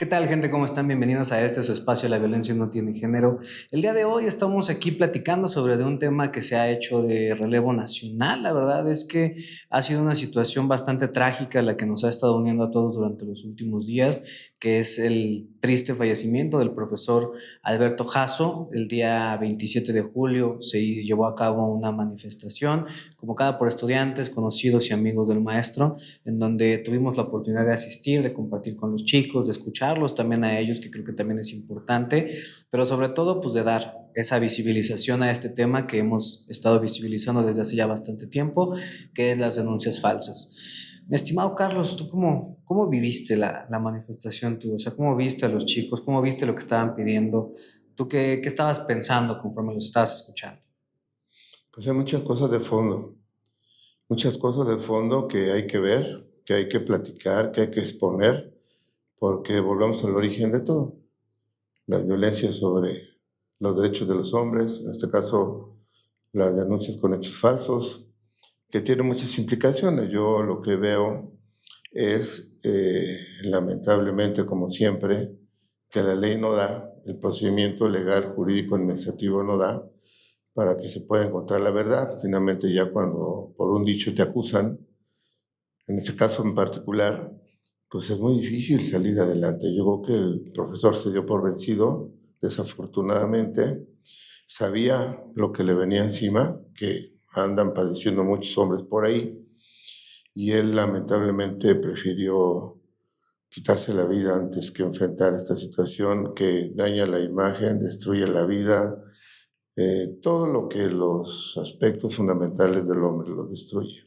¿Qué tal, gente? ¿Cómo están? Bienvenidos a este su espacio, La violencia no tiene género. El día de hoy estamos aquí platicando sobre de un tema que se ha hecho de relevo nacional. La verdad es que ha sido una situación bastante trágica la que nos ha estado uniendo a todos durante los últimos días, que es el triste fallecimiento del profesor Alberto Jasso. El día 27 de julio se llevó a cabo una manifestación convocada por estudiantes, conocidos y amigos del maestro, en donde tuvimos la oportunidad de asistir, de compartir con los chicos, de escucharlos también a ellos, que creo que también es importante, pero sobre todo pues de dar esa visibilización a este tema que hemos estado visibilizando desde hace ya bastante tiempo, que es las denuncias falsas. Mi estimado Carlos, ¿tú cómo viviste la manifestación tú? O sea, ¿cómo viste a los chicos? ¿Cómo viste lo que estaban pidiendo? ¿Tú qué estabas pensando conforme los estabas escuchando? Pues hay muchas cosas de fondo que hay que ver, que hay que platicar, que hay que exponer, porque volvemos al origen de todo. La violencia sobre los derechos de los hombres, en este caso las denuncias con hechos falsos, que tienen muchas implicaciones. Yo lo que veo es, lamentablemente, como siempre, que la ley no da, el procedimiento legal, jurídico, administrativo no da, para que se pueda encontrar la verdad. Finalmente, ya cuando por un dicho te acusan, en ese caso en particular, pues es muy difícil salir adelante. Yo creo que el profesor se dio por vencido, desafortunadamente. Sabía lo que le venía encima, que andan padeciendo muchos hombres por ahí, y él lamentablemente prefirió quitarse la vida antes que enfrentar esta situación que daña la imagen, destruye la vida, todo lo que los aspectos fundamentales del hombre lo destruye.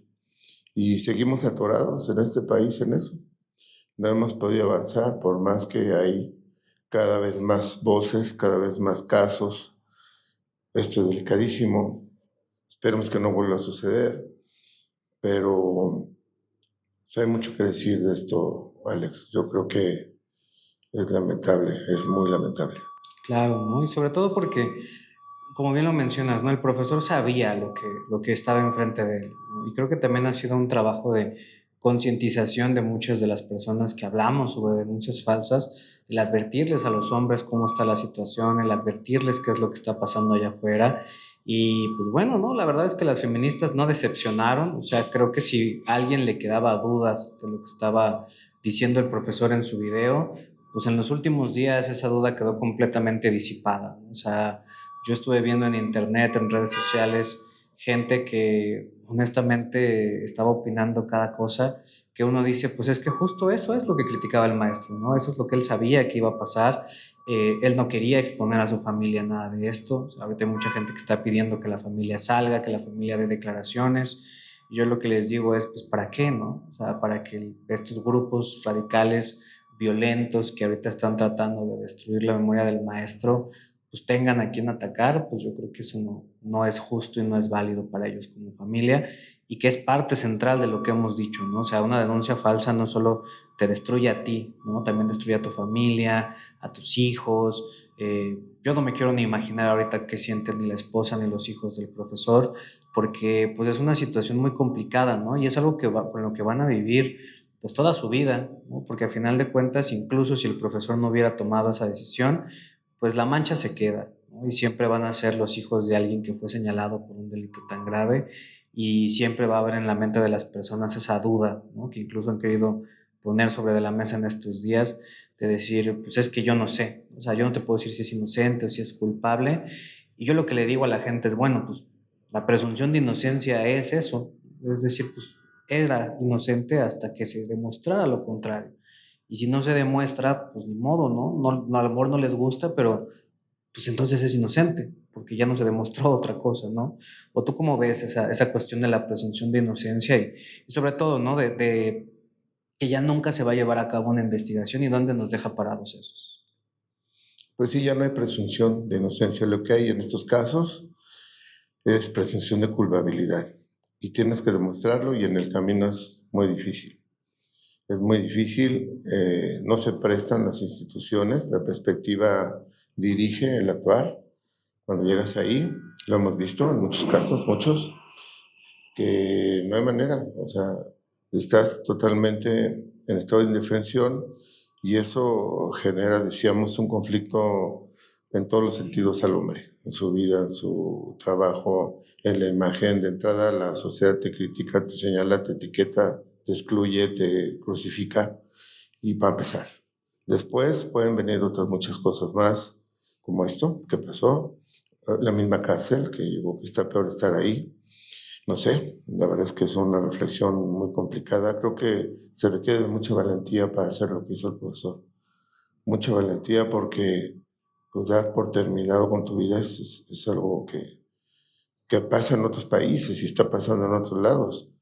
Y seguimos atorados en este país en eso. No hemos podido avanzar por más que hay cada vez más voces, cada vez más casos. Esto es delicadísimo. Esperemos que no vuelva a suceder. Pero pues, hay mucho que decir de esto, Alex. Yo creo que es lamentable, es muy lamentable. Claro, ¿no? Y sobre todo porque, como bien lo mencionas, ¿no? El profesor sabía lo que estaba enfrente de él, ¿no? Y creo que también ha sido un trabajo de concientización de muchas de las personas que hablamos sobre denuncias falsas, el advertirles a los hombres cómo está la situación, el advertirles qué es lo que está pasando allá afuera. Y pues bueno, ¿no? La verdad es que las feministas no decepcionaron, o sea, creo que si a alguien le quedaba dudas de lo que estaba diciendo el profesor en su video, pues en los últimos días esa duda quedó completamente disipada, ¿no? O sea, yo estuve viendo en internet, en redes sociales, gente que honestamente estaba opinando cada cosa, que uno dice, pues es que justo eso es lo que criticaba el maestro, ¿no? Eso es lo que él sabía que iba a pasar. Él no quería exponer a su familia nada de esto. O sea, ahorita hay mucha gente que está pidiendo que la familia salga, que la familia dé declaraciones. Yo lo que les digo es, pues, ¿para qué, no? O sea, para que estos grupos radicales violentos que ahorita están tratando de destruir la memoria del maestro, pues tengan a quien atacar, pues yo creo que eso no es justo y no es válido para ellos como familia, y que es parte central de lo que hemos dicho, ¿no? O sea, una denuncia falsa no solo te destruye a ti, ¿no? También destruye a tu familia, a tus hijos. Yo no me quiero ni imaginar ahorita qué sienten ni la esposa ni los hijos del profesor, porque pues es una situación muy complicada, ¿no? Y es algo con lo que van a vivir pues toda su vida, ¿no? Porque al final de cuentas, incluso si el profesor no hubiera tomado esa decisión, pues la mancha se queda, ¿no? Y siempre van a ser los hijos de alguien que fue señalado por un delito tan grave, y siempre va a haber en la mente de las personas esa duda, ¿no? Que incluso han querido poner sobre de la mesa en estos días, de decir, pues es que yo no sé, o sea, yo no te puedo decir si es inocente o si es culpable, y yo lo que le digo a la gente es, bueno, pues la presunción de inocencia es eso, es decir, pues era inocente hasta que se demostrara lo contrario. Y si no se demuestra, pues ni modo, ¿no? A lo mejor no les gusta, pero pues entonces es inocente, porque ya no se demostró otra cosa, ¿no? ¿O tú cómo ves esa cuestión de la presunción de inocencia y sobre todo, ¿no? De que ya nunca se va a llevar a cabo una investigación y dónde nos deja parados esos. Pues sí, ya no hay presunción de inocencia. Lo que hay en estos casos es presunción de culpabilidad. Y tienes que demostrarlo y en el camino es muy difícil. Es muy difícil, no se prestan las instituciones, la perspectiva dirige el actuar. Cuando llegas ahí, lo hemos visto en muchos casos, muchos, que no hay manera, o sea, estás totalmente en estado de indefensión Y eso genera, decíamos, un conflicto en todos los sentidos al hombre, en su vida, en su trabajo, en la imagen. De entrada, la sociedad te critica, te señala, te etiqueta, te excluye, te crucifica, y va a empezar. Después pueden venir otras muchas cosas más, como esto que pasó, la misma cárcel, que digo que está peor estar ahí. No sé, la verdad es que es una reflexión muy complicada. Creo que se requiere de mucha valentía para hacer lo que hizo el profesor. Mucha valentía porque pues, dar por terminado con tu vida es algo que pasa en otros países y está pasando en otros lados.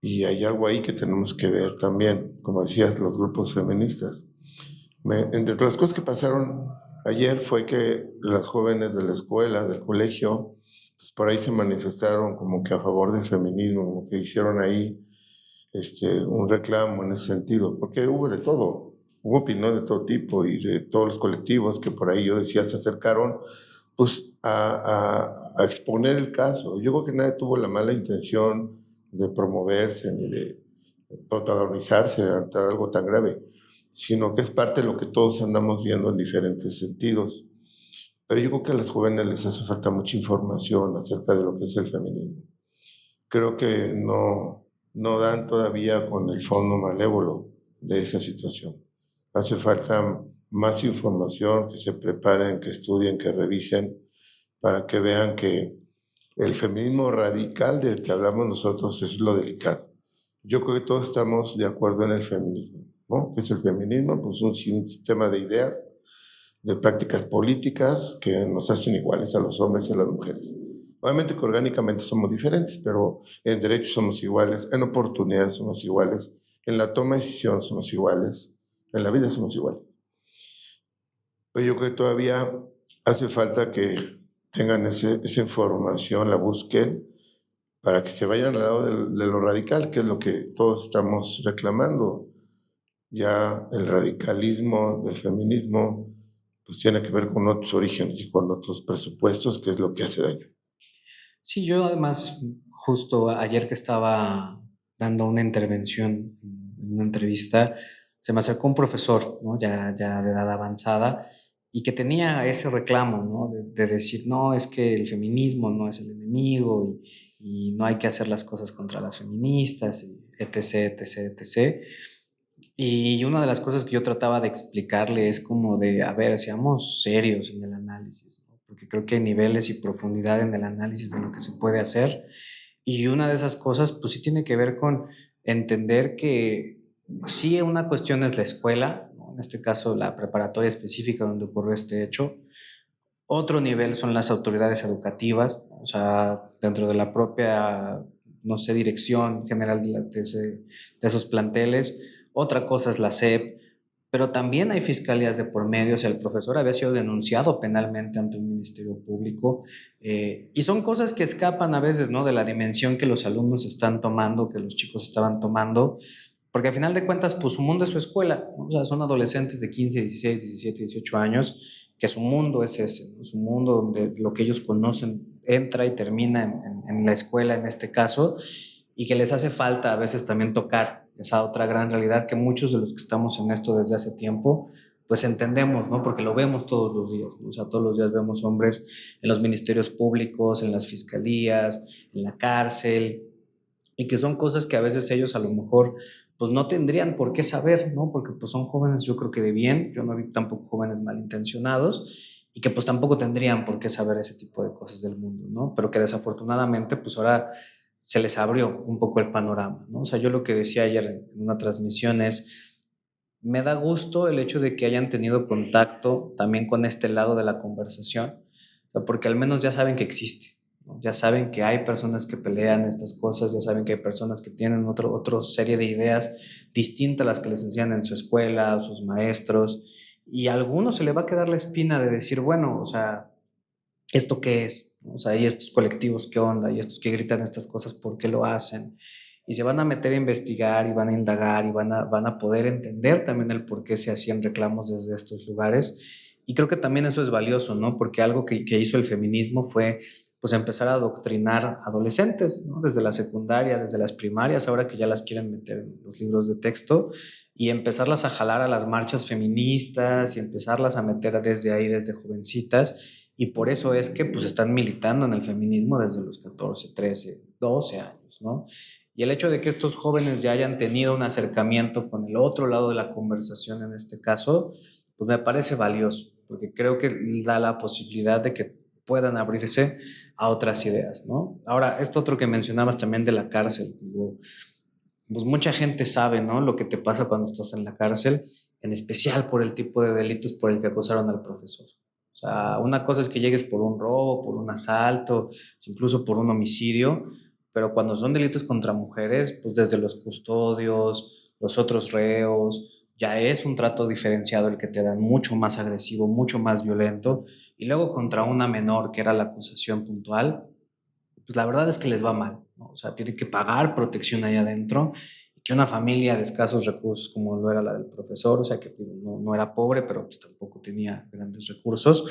Y hay algo ahí que tenemos que ver también, como decías, los grupos feministas. Entre las cosas que pasaron ayer fue que las jóvenes de la escuela, del colegio, pues por ahí se manifestaron como que a favor del feminismo, como que hicieron ahí un reclamo en ese sentido, porque hubo de todo, hubo opinión de todo tipo y de todos los colectivos que por ahí yo decía se acercaron pues a exponer el caso. Yo creo que nadie tuvo la mala intención de promoverse ni de protagonizarse ante algo tan grave, sino que es parte de lo que todos andamos viendo en diferentes sentidos. Pero yo creo que a las jóvenes les hace falta mucha información acerca de lo que es el feminismo. Creo que no dan todavía con el fondo malévolo de esa situación. Hace falta más información, que se preparen, que estudien, que revisen, para que vean que el feminismo radical del que hablamos nosotros es lo delicado. Yo creo que todos estamos de acuerdo en el feminismo, ¿no? ¿Qué es el feminismo? Pues un sistema de ideas, de prácticas políticas que nos hacen iguales a los hombres y a las mujeres. Obviamente que orgánicamente somos diferentes, pero en derechos somos iguales, en oportunidades somos iguales, en la toma de decisión somos iguales, en la vida somos iguales. Pero yo creo que todavía hace falta que tengan esa información, la busquen, para que se vayan al lado de lo radical, que es lo que todos estamos reclamando. Ya el radicalismo del feminismo pues tiene que ver con otros orígenes y con otros presupuestos, que es lo que hace daño. Sí, yo además, justo ayer que estaba dando una intervención en una entrevista, se me acercó un profesor, ¿no? Ya de edad avanzada, y que tenía ese reclamo, ¿no? De decir, no, es que el feminismo no es el enemigo y no hay que hacer las cosas contra las feministas, y etc, etc, etc. Y una de las cosas que yo trataba de explicarle es como de, a ver, seamos serios en el análisis, ¿no? Porque creo que hay niveles y profundidad en el análisis de lo que se puede hacer. Y una de esas cosas, pues sí tiene que ver con entender que sí, una cuestión es la escuela, ¿no? En este caso la preparatoria específica donde ocurrió este hecho. Otro nivel son las autoridades educativas, o sea, dentro de la propia, no sé, dirección general de esos planteles. Otra cosa es la SEP, pero también hay fiscalías de por medio. O sea, el profesor había sido denunciado penalmente ante un ministerio público, y son cosas que escapan a veces, ¿no? De la dimensión que los alumnos están tomando, que los chicos estaban tomando, porque al final de cuentas, pues su mundo es su escuela, ¿no? O sea, son adolescentes de 15, 16, 17, 18 años, que su mundo es ese, ¿no? Su mundo donde lo que ellos conocen entra y termina en la escuela en este caso, y que les hace falta a veces también tocar esa otra gran realidad que muchos de los que estamos en esto desde hace tiempo, pues entendemos, ¿no? Porque lo vemos todos los días, ¿no? O sea, todos los días vemos hombres en los ministerios públicos, en las fiscalías, en la cárcel, y que son cosas que a veces ellos a lo mejor pues no tendrían por qué saber, ¿no? Porque pues son jóvenes, yo creo que de bien, yo no vi tampoco jóvenes malintencionados, y que pues tampoco tendrían por qué saber ese tipo de cosas del mundo, ¿no? Pero que desafortunadamente pues ahora se les abrió un poco el panorama, ¿no? O sea, yo lo que decía ayer en una transmisión es, me da gusto el hecho de que hayan tenido contacto también con este lado de la conversación, o sea, porque al menos ya saben que existe, ¿no? Ya saben que hay personas que pelean estas cosas, ya saben que hay personas que tienen otra serie de ideas distintas a las que les enseñan en su escuela, a sus maestros, y a algunos se le va a quedar la espina de decir, bueno, o sea, ¿esto qué es? O sea, ¿y estos colectivos qué onda? ¿Y estos que gritan estas cosas por qué lo hacen? Y se van a meter a investigar y van a indagar y van a poder entender también el por qué se hacían reclamos desde estos lugares. Y creo que también eso es valioso, ¿no? Porque algo que hizo el feminismo fue pues empezar a adoctrinar adolescentes, ¿no? Desde la secundaria, desde las primarias, ahora que ya las quieren meter en los libros de texto, y empezarlas a jalar a las marchas feministas y empezarlas a meter desde ahí, desde jovencitas, y por eso es que pues están militando en el feminismo desde los 14, 13, 12 años, ¿no? Y el hecho de que estos jóvenes ya hayan tenido un acercamiento con el otro lado de la conversación en este caso, pues me parece valioso, porque creo que da la posibilidad de que puedan abrirse a otras ideas, ¿no? Ahora, esto otro que mencionabas también de la cárcel, digo, pues mucha gente sabe, ¿no? Lo que te pasa cuando estás en la cárcel, en especial por el tipo de delitos por el que acusaron al profesor. O sea, una cosa es que llegues por un robo, por un asalto, incluso por un homicidio, pero cuando son delitos contra mujeres, pues desde los custodios, los otros reos, ya es un trato diferenciado el que te dan, mucho más agresivo, mucho más violento, y luego contra una menor, que era la acusación puntual, pues la verdad es que les va mal, ¿no? O sea, tienen que pagar protección ahí adentro, y que una familia de escasos recursos como lo era la del profesor, o sea, que no era pobre, pero pues tampoco tenía grandes recursos,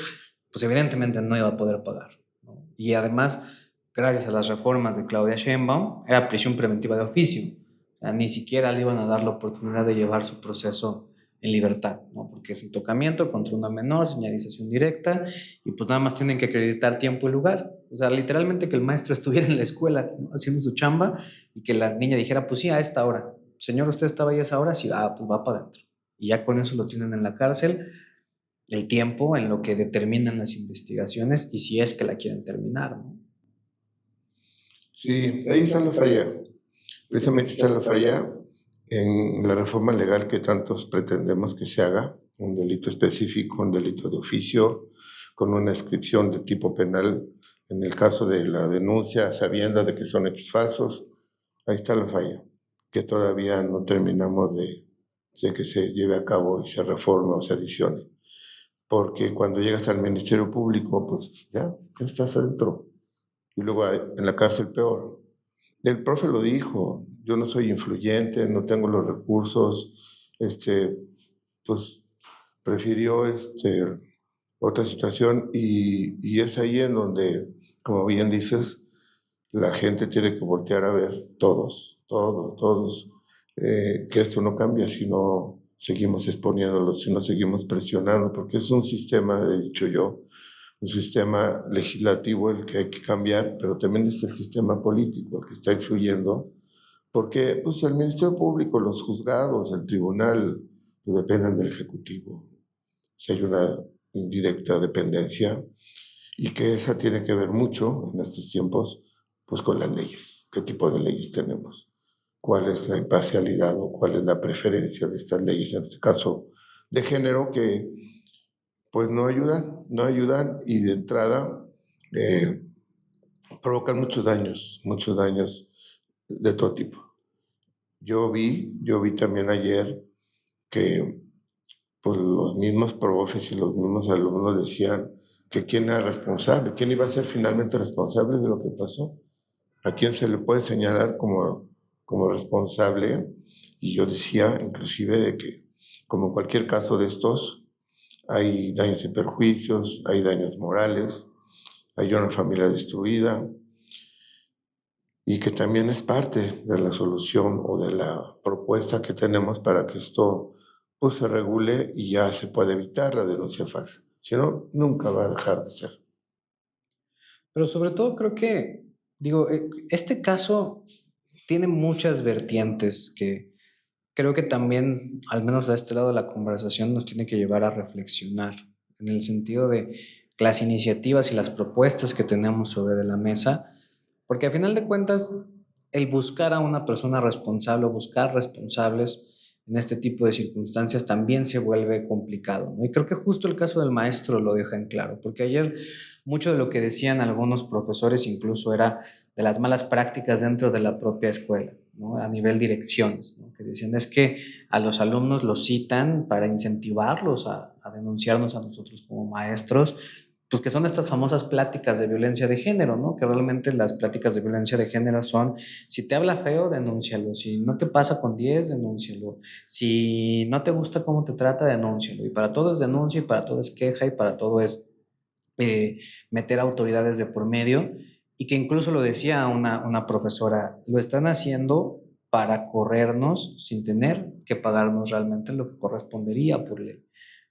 pues evidentemente no iba a poder pagar, ¿no? Y además, gracias a las reformas de Claudia Sheinbaum, era prisión preventiva de oficio. O sea, ni siquiera le iban a dar la oportunidad de llevar su proceso en libertad, ¿no? Porque es un tocamiento contra una menor, señalización directa, y pues nada más tienen que acreditar tiempo y lugar. O sea, literalmente que el maestro estuviera en la escuela, ¿no? Haciendo su chamba, y que la niña dijera, pues sí, a esta hora. Señor, ¿usted estaba ahí a esa hora? Sí, pues va para adentro. Y ya con eso lo tienen en la cárcel, el tiempo en lo que determinan las investigaciones y si es que la quieren terminar, ¿no? Sí, ahí está la falla. Precisamente está la falla en la reforma legal que tantos pretendemos que se haga, un delito específico, un delito de oficio, con una inscripción de tipo penal en el caso de la denuncia, sabiendo de que son hechos falsos. Ahí está la falla, que todavía no terminamos de que se lleve a cabo y se reforme o se adicione. Porque cuando llegas al Ministerio Público, pues ya estás adentro. Y luego en la cárcel peor. El profe lo dijo, yo no soy influyente, no tengo los recursos, pues prefirió otra situación y es ahí en donde, como bien dices, la gente tiene que voltear a ver todos, que esto no cambia si no seguimos exponiéndolo, si no seguimos presionando, porque es un sistema, he dicho yo, un sistema legislativo el que hay que cambiar, pero también es el sistema político el que está influyendo, porque pues, el Ministerio Público, los juzgados, el tribunal, pues, dependen del Ejecutivo. Si hay una indirecta dependencia y que esa tiene que ver mucho en estos tiempos pues con las leyes. ¿Qué tipo de leyes tenemos? ¿Cuál es la imparcialidad o cuál es la preferencia de estas leyes, en este caso de género, que pues no ayudan y de entrada eh, provocan muchos daños de todo tipo. Yo vi también ayer que pues, los mismos profes y los mismos alumnos decían que quién era responsable, quién iba a ser finalmente responsable de lo que pasó, a quién se le puede señalar como responsable. Y yo decía inclusive de que como en cualquier caso de estos, hay daños y perjuicios, hay daños morales, hay una familia destruida y que también es parte de la solución o de la propuesta que tenemos para que esto pues, se regule y ya se pueda evitar la denuncia falsa. Si no, nunca va a dejar de ser. Pero sobre todo creo que, digo, este caso tiene muchas vertientes que creo que también, al menos de este lado de la conversación, nos tiene que llevar a reflexionar, en el sentido de las iniciativas y las propuestas que tenemos sobre de la mesa, porque a final de cuentas, el buscar a una persona responsable o buscar responsables en este tipo de circunstancias también se vuelve complicado, ¿no? Y creo que justo el caso del maestro lo deja en claro, porque ayer mucho de lo que decían algunos profesores incluso era de las malas prácticas dentro de la propia escuela, ¿no? A nivel direcciones, ¿no? Que decían es que a los alumnos los citan para incentivarlos a denunciarnos a nosotros como maestros, pues que son estas famosas pláticas de violencia de género, ¿no? Que realmente las pláticas de violencia de género son, si te habla feo, denúncialo, si no te pasa con 10, denúncialo, si no te gusta cómo te trata, denúncialo, y para todo es denuncia, y para todo es queja, y para todo es meter autoridades de por medio, y que incluso lo decía una profesora, lo están haciendo para corrernos sin tener que pagarnos realmente lo que correspondería por ley.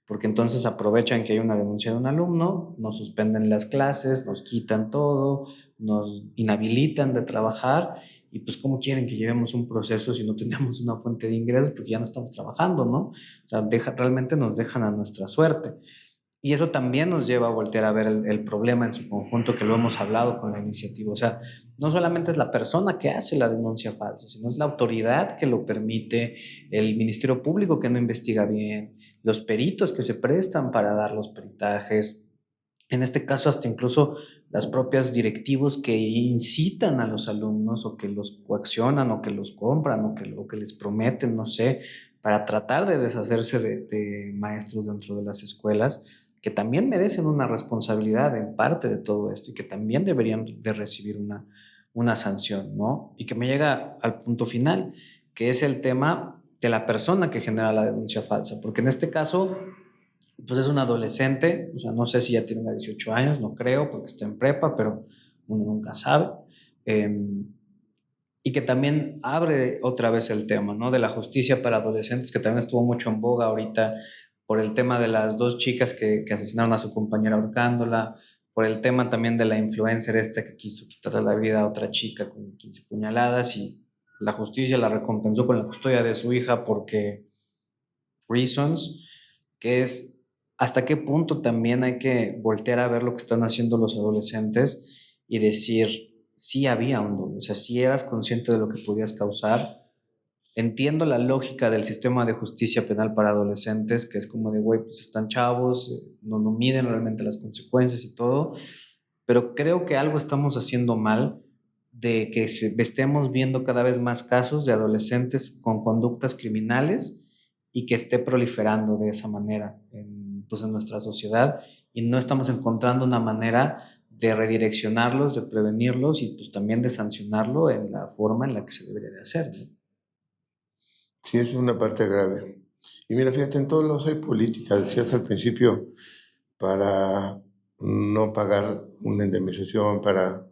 Porque entonces aprovechan que hay una denuncia de un alumno, nos suspenden las clases, nos quitan todo, nos inhabilitan de trabajar y pues cómo quieren que llevemos un proceso si no tenemos una fuente de ingresos porque ya no estamos trabajando, ¿no? O sea, realmente nos dejan a nuestra suerte. Y eso también nos lleva a voltear a ver el problema en su conjunto, que lo hemos hablado con la iniciativa. O sea, no solamente es la persona que hace la denuncia falsa, sino es la autoridad que lo permite, el Ministerio Público que no investiga bien, los peritos que se prestan para dar los peritajes, en este caso hasta incluso las propias directivos que incitan a los alumnos o que los coaccionan o que los compran o que les prometen, no sé, para tratar de deshacerse de maestros dentro de las escuelas, que también merecen una responsabilidad en parte de todo esto y que también deberían de recibir una sanción, ¿no? Y que me llega al punto final, que es el tema de la persona que genera la denuncia falsa, porque en este caso pues es un adolescente, o sea, no sé si ya tiene 18 años, no creo, porque está en prepa, pero uno nunca sabe. Eh, y que también abre otra vez el tema, ¿no? De la justicia para adolescentes, que también estuvo mucho en boga ahorita por el tema de las dos chicas que asesinaron a su compañera ahorcándola, por el tema también de la influencer esta que quiso quitarle la vida a otra chica con 15 puñaladas y la justicia la recompensó con la custodia de su hija porque reasons, que es hasta qué punto también hay que voltear a ver lo que están haciendo los adolescentes y decir, sí había un dolo, o sea, si eras consciente de lo que podías causar. Entiendo la lógica del sistema de justicia penal para adolescentes, que es como de, güey, pues están chavos, no miden realmente las consecuencias y todo, pero creo que algo estamos haciendo mal de que estemos viendo cada vez más casos de adolescentes con conductas criminales y que esté proliferando de esa manera pues en nuestra sociedad y no estamos encontrando una manera de redireccionarlos, de prevenirlos y pues también de sancionarlo en la forma en la que se debería de hacer, ¿no? Sí, es una parte grave. Y mira, fíjate, en todos lados hay política. Decías al principio, para no pagar una indemnización, para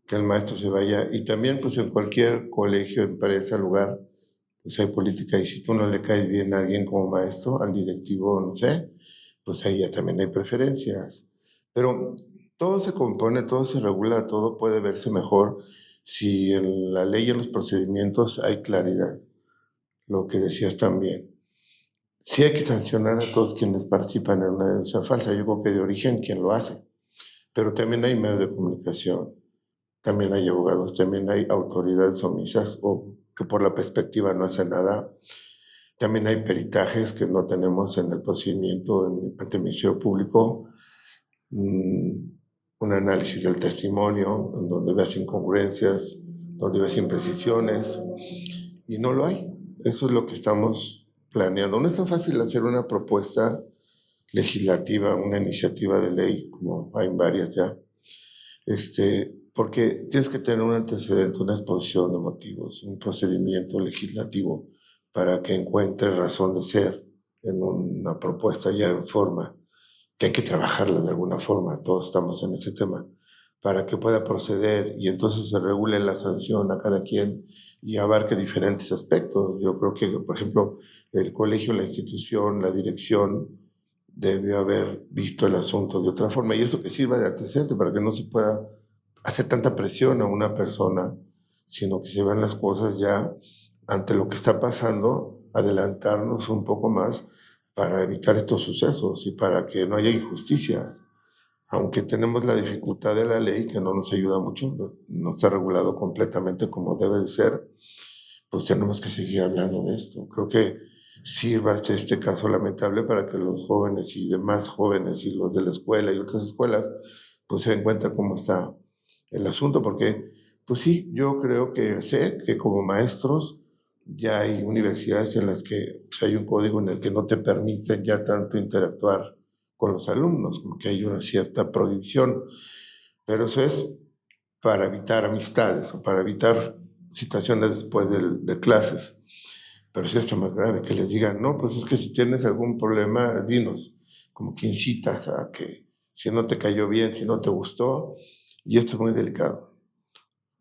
que el maestro se vaya. Y también, pues en cualquier colegio, empresa, lugar, pues hay política. Y si tú no le caes bien a alguien como maestro, al directivo, no sé, pues ahí ya también hay preferencias. Pero todo se compone, todo se regula, todo puede verse mejor si en la ley y en los procedimientos hay claridad. Lo que decías también. Sí hay que sancionar a todos quienes participan en una denuncia falsa. Yo creo que de origen quien lo hace. Pero también hay medios de comunicación, también hay abogados, también hay autoridades omisas o que por la perspectiva no hacen nada. También hay peritajes que no tenemos en el procedimiento ante el Ministerio Público, un análisis del testimonio, en donde veas incongruencias, donde veas imprecisiones, y no lo hay. Eso es lo que estamos planeando. No es tan fácil hacer una propuesta legislativa, una iniciativa de ley, como hay varias ya, porque tienes que tener un antecedente, una exposición de motivos, un procedimiento legislativo para que encuentre razón de ser en una propuesta ya en forma, que hay que trabajarla de alguna forma, todos estamos en ese tema, para que pueda proceder y entonces se regule la sanción a cada quien y abarque diferentes aspectos. Yo creo que, por ejemplo, el colegio, la institución, la dirección, debió haber visto el asunto de otra forma y eso que sirva de antecedente para que no se pueda hacer tanta presión a una persona, sino que se vean las cosas ya ante lo que está pasando, adelantarnos un poco más para evitar estos sucesos y para que no haya injusticias. Aunque tenemos la dificultad de la ley, que no nos ayuda mucho, no está regulado completamente como debe de ser, pues tenemos que seguir hablando de esto. Creo que sirva este caso lamentable para que los jóvenes y demás jóvenes y los de la escuela y otras escuelas pues se den cuenta cómo está el asunto, porque pues sí, yo creo que sé que como maestros ya hay universidades en las que pues, hay un código en el que no te permiten ya tanto interactuar con los alumnos, como que hay una cierta prohibición, pero eso es para evitar amistades o para evitar situaciones después de clases. Pero si esto es más grave, que les digan, no, pues es que si tienes algún problema, dinos, como que incitas a que si no te cayó bien, si no te gustó, y esto es muy delicado.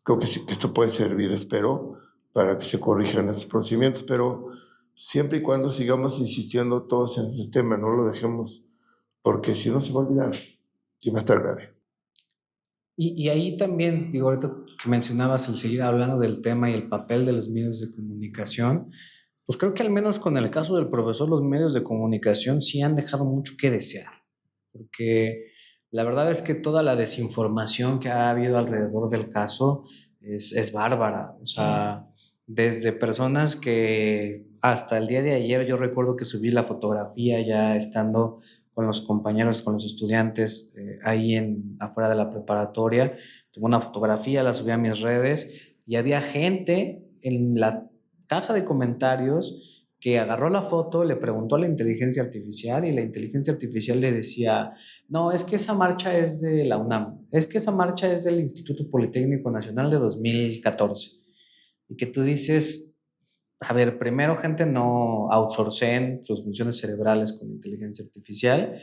Creo que sí, que esto puede servir, espero, para que se corrijan estos procedimientos, pero siempre y cuando sigamos insistiendo todos en este tema, no lo dejemos, porque si no se va a olvidar y va a estar grave. Y ahí también, digo, ahorita que mencionabas el seguir hablando del tema y el papel de los medios de comunicación, pues creo que al menos con el caso del profesor, los medios de comunicación sí han dejado mucho que desear, porque la verdad es que toda la desinformación que ha habido alrededor del caso es bárbara. O sea, desde personas que hasta el día de ayer yo recuerdo que subí la fotografía ya estando con los compañeros, con los estudiantes ahí afuera de la preparatoria. Tuve una fotografía, la subí a mis redes y había gente en la caja de comentarios que agarró la foto, le preguntó a la inteligencia artificial y la inteligencia artificial le decía, no, es que esa marcha es de la UNAM, es que esa marcha es del Instituto Politécnico Nacional de 2014. Y que tú dices, a ver, primero, gente, no outsourcen sus funciones cerebrales con inteligencia artificial.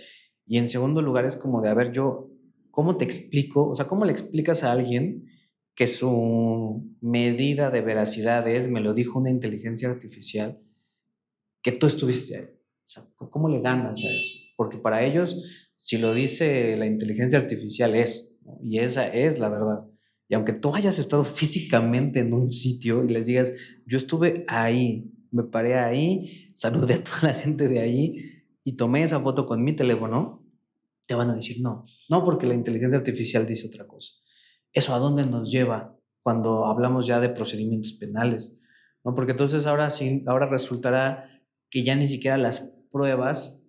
Y en segundo lugar, es como de, a ver, yo, ¿cómo te explico? O sea, ¿cómo le explicas a alguien que su medida de veracidad es, me lo dijo una inteligencia artificial, que tú estuviste ahí? O sea, ¿cómo le ganas a eso? Porque para ellos, si lo dice la inteligencia artificial, es, ¿no? Y esa es la verdad. Y aunque tú hayas estado físicamente en un sitio y les digas, yo estuve ahí, me paré ahí, saludé a toda la gente de ahí y tomé esa foto con mi teléfono, te van a decir no, no porque la inteligencia artificial dice otra cosa. ¿Eso a dónde nos lleva cuando hablamos ya de procedimientos penales? ¿No? Porque entonces ahora sí, ahora resultará que ya ni siquiera las pruebas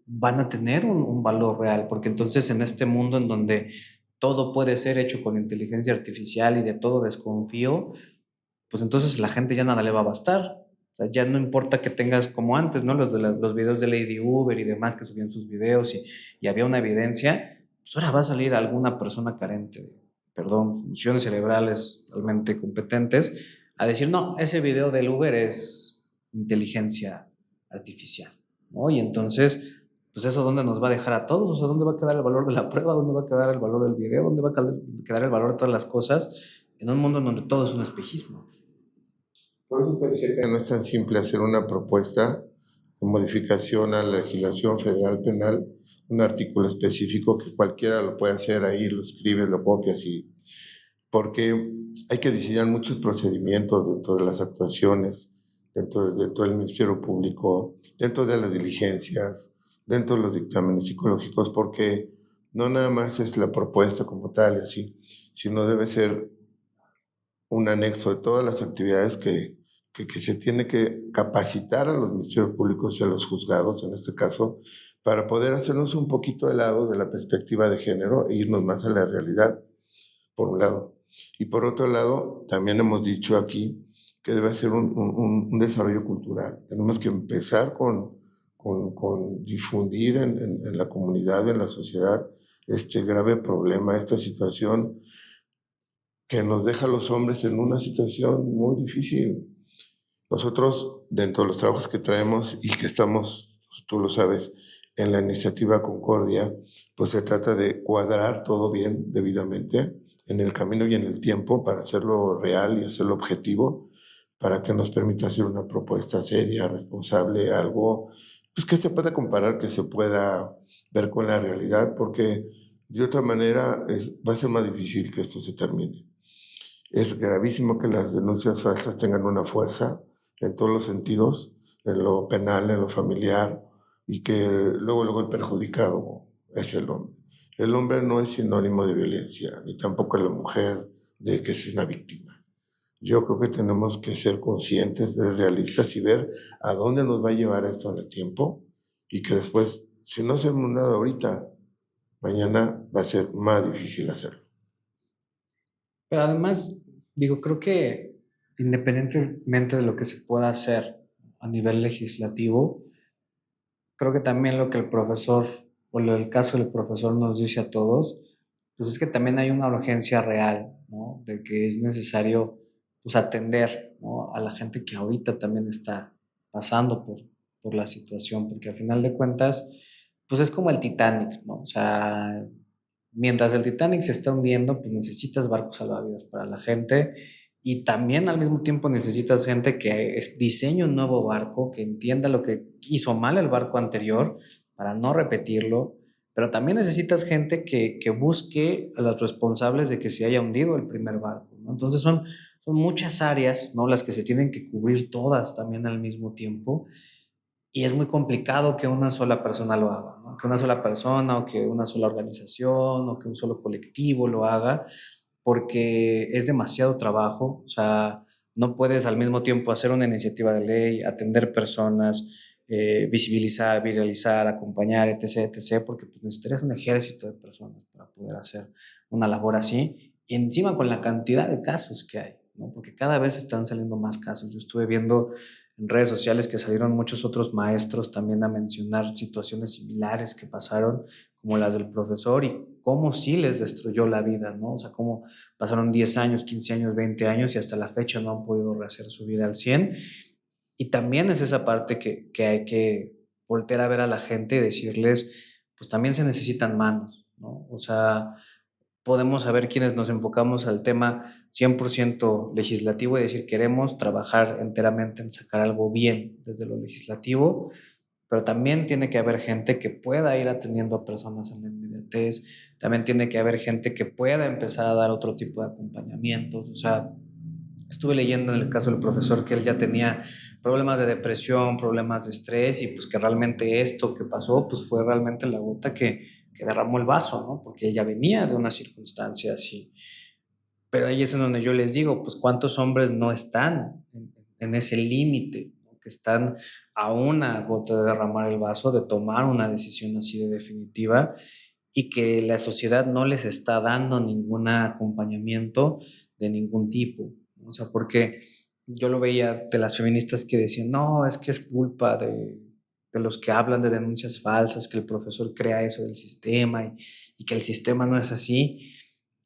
van a tener un valor real, porque entonces en este mundo en donde todo puede ser hecho con inteligencia artificial y de todo desconfío, pues entonces la gente ya nada le va a bastar. O sea, ya no importa que tengas como antes, ¿no? Los videos de Lady Uber y demás que subían sus videos y había una evidencia, pues ahora va a salir alguna persona carente de, perdón, funciones cerebrales realmente competentes a decir, no, ese video del Uber es inteligencia artificial, ¿no? Y entonces, pues eso dónde nos va a dejar a todos, o sea, dónde va a quedar el valor de la prueba, dónde va a quedar el valor del video, dónde va a quedar el valor de todas las cosas en un mundo en donde todo es un espejismo. Por eso pensé que no es tan simple hacer una propuesta de modificación a la legislación federal penal, un artículo específico que cualquiera lo puede hacer ahí, lo escribes, lo copias, y porque hay que diseñar muchos procedimientos dentro de las actuaciones, dentro del Ministerio Público, dentro de las diligencias, dentro de los dictámenes psicológicos, porque no nada más es la propuesta como tal y así, sino debe ser un anexo de todas las actividades que se tiene que capacitar a los ministerios públicos y a los juzgados, en este caso, para poder hacernos un poquito de lado de la perspectiva de género e irnos más a la realidad, por un lado. Y por otro lado, también hemos dicho aquí que debe ser un desarrollo cultural. Tenemos que empezar con difundir en la comunidad, en la sociedad, este grave problema, esta situación que nos deja a los hombres en una situación muy difícil. Nosotros, dentro de los trabajos que traemos y que estamos, tú lo sabes, en la iniciativa Concordia, pues se trata de cuadrar todo bien debidamente en el camino y en el tiempo para hacerlo real y hacerlo objetivo, para que nos permita hacer una propuesta seria, responsable, algo pues que se pueda comparar, que se pueda ver con la realidad, porque de otra manera va a ser más difícil que esto se termine. Es gravísimo que las denuncias falsas tengan una fuerza en todos los sentidos, en lo penal, en lo familiar, y que luego el perjudicado es el hombre. El hombre no es sinónimo de violencia, ni tampoco la mujer de que es una víctima. Yo creo que tenemos que ser conscientes, ser realistas y ver a dónde nos va a llevar esto en el tiempo, y que después, si no hacemos nada ahorita, mañana va a ser más difícil hacerlo. Pero además, digo, creo que independientemente de lo que se pueda hacer a nivel legislativo, creo que también lo que el profesor, o el caso del profesor nos dice a todos, pues es que también hay una urgencia real, ¿no? De que es necesario, pues, atender, ¿no? A la gente que ahorita también está pasando por la situación, porque al final de cuentas, pues es como el Titanic, ¿no? O sea, mientras el Titanic se está hundiendo, pues necesitas barcos salvavidas para la gente y también al mismo tiempo necesitas gente que diseñe un nuevo barco, que entienda lo que hizo mal el barco anterior para no repetirlo, pero también necesitas gente que busque a los responsables de que se haya hundido el primer barco, ¿no? Entonces son muchas áreas, ¿no? Las que se tienen que cubrir todas también al mismo tiempo y es muy complicado que una sola persona lo haga, ¿no? Que una sola persona o que una sola organización o que un solo colectivo lo haga, porque es demasiado trabajo. O sea, no puedes al mismo tiempo hacer una iniciativa de ley, atender personas, visibilizar, viralizar, acompañar, etc., etc., porque pues, necesitarías un ejército de personas para poder hacer una labor así. Y encima con la cantidad de casos que hay, ¿no? Porque cada vez están saliendo más casos. Yo estuve viendo en redes sociales que salieron muchos otros maestros también a mencionar situaciones similares que pasaron, como las del profesor, y cómo sí les destruyó la vida, ¿no? O sea, cómo pasaron 10 años, 15 años, 20 años y hasta la fecha no han podido rehacer su vida al 100. Y también es esa parte que hay que voltear a ver a la gente y decirles, pues también se necesitan manos, ¿no? O sea, podemos saber quienes nos enfocamos al tema 100% legislativo y decir queremos trabajar enteramente en sacar algo bien desde lo legislativo, pero también tiene que haber gente que pueda ir atendiendo a personas en la inmediatez, también tiene que haber gente que pueda empezar a dar otro tipo de acompañamientos. O sea, estuve leyendo en el caso del profesor que él ya tenía problemas de depresión, problemas de estrés y pues que realmente esto que pasó pues fue realmente la gota que derramó el vaso, ¿no? Porque ella venía de una circunstancia así. Pero ahí es en donde yo les digo, pues cuántos hombres no están en ese límite, ¿no? Que están a una gota de derramar el vaso, de tomar una decisión así de definitiva y que la sociedad no les está dando ningún acompañamiento de ningún tipo, ¿no? O sea, porque yo lo veía de las feministas que decían, no, es que es culpa de los que hablan de denuncias falsas, que el profesor crea eso del sistema y que el sistema no es así.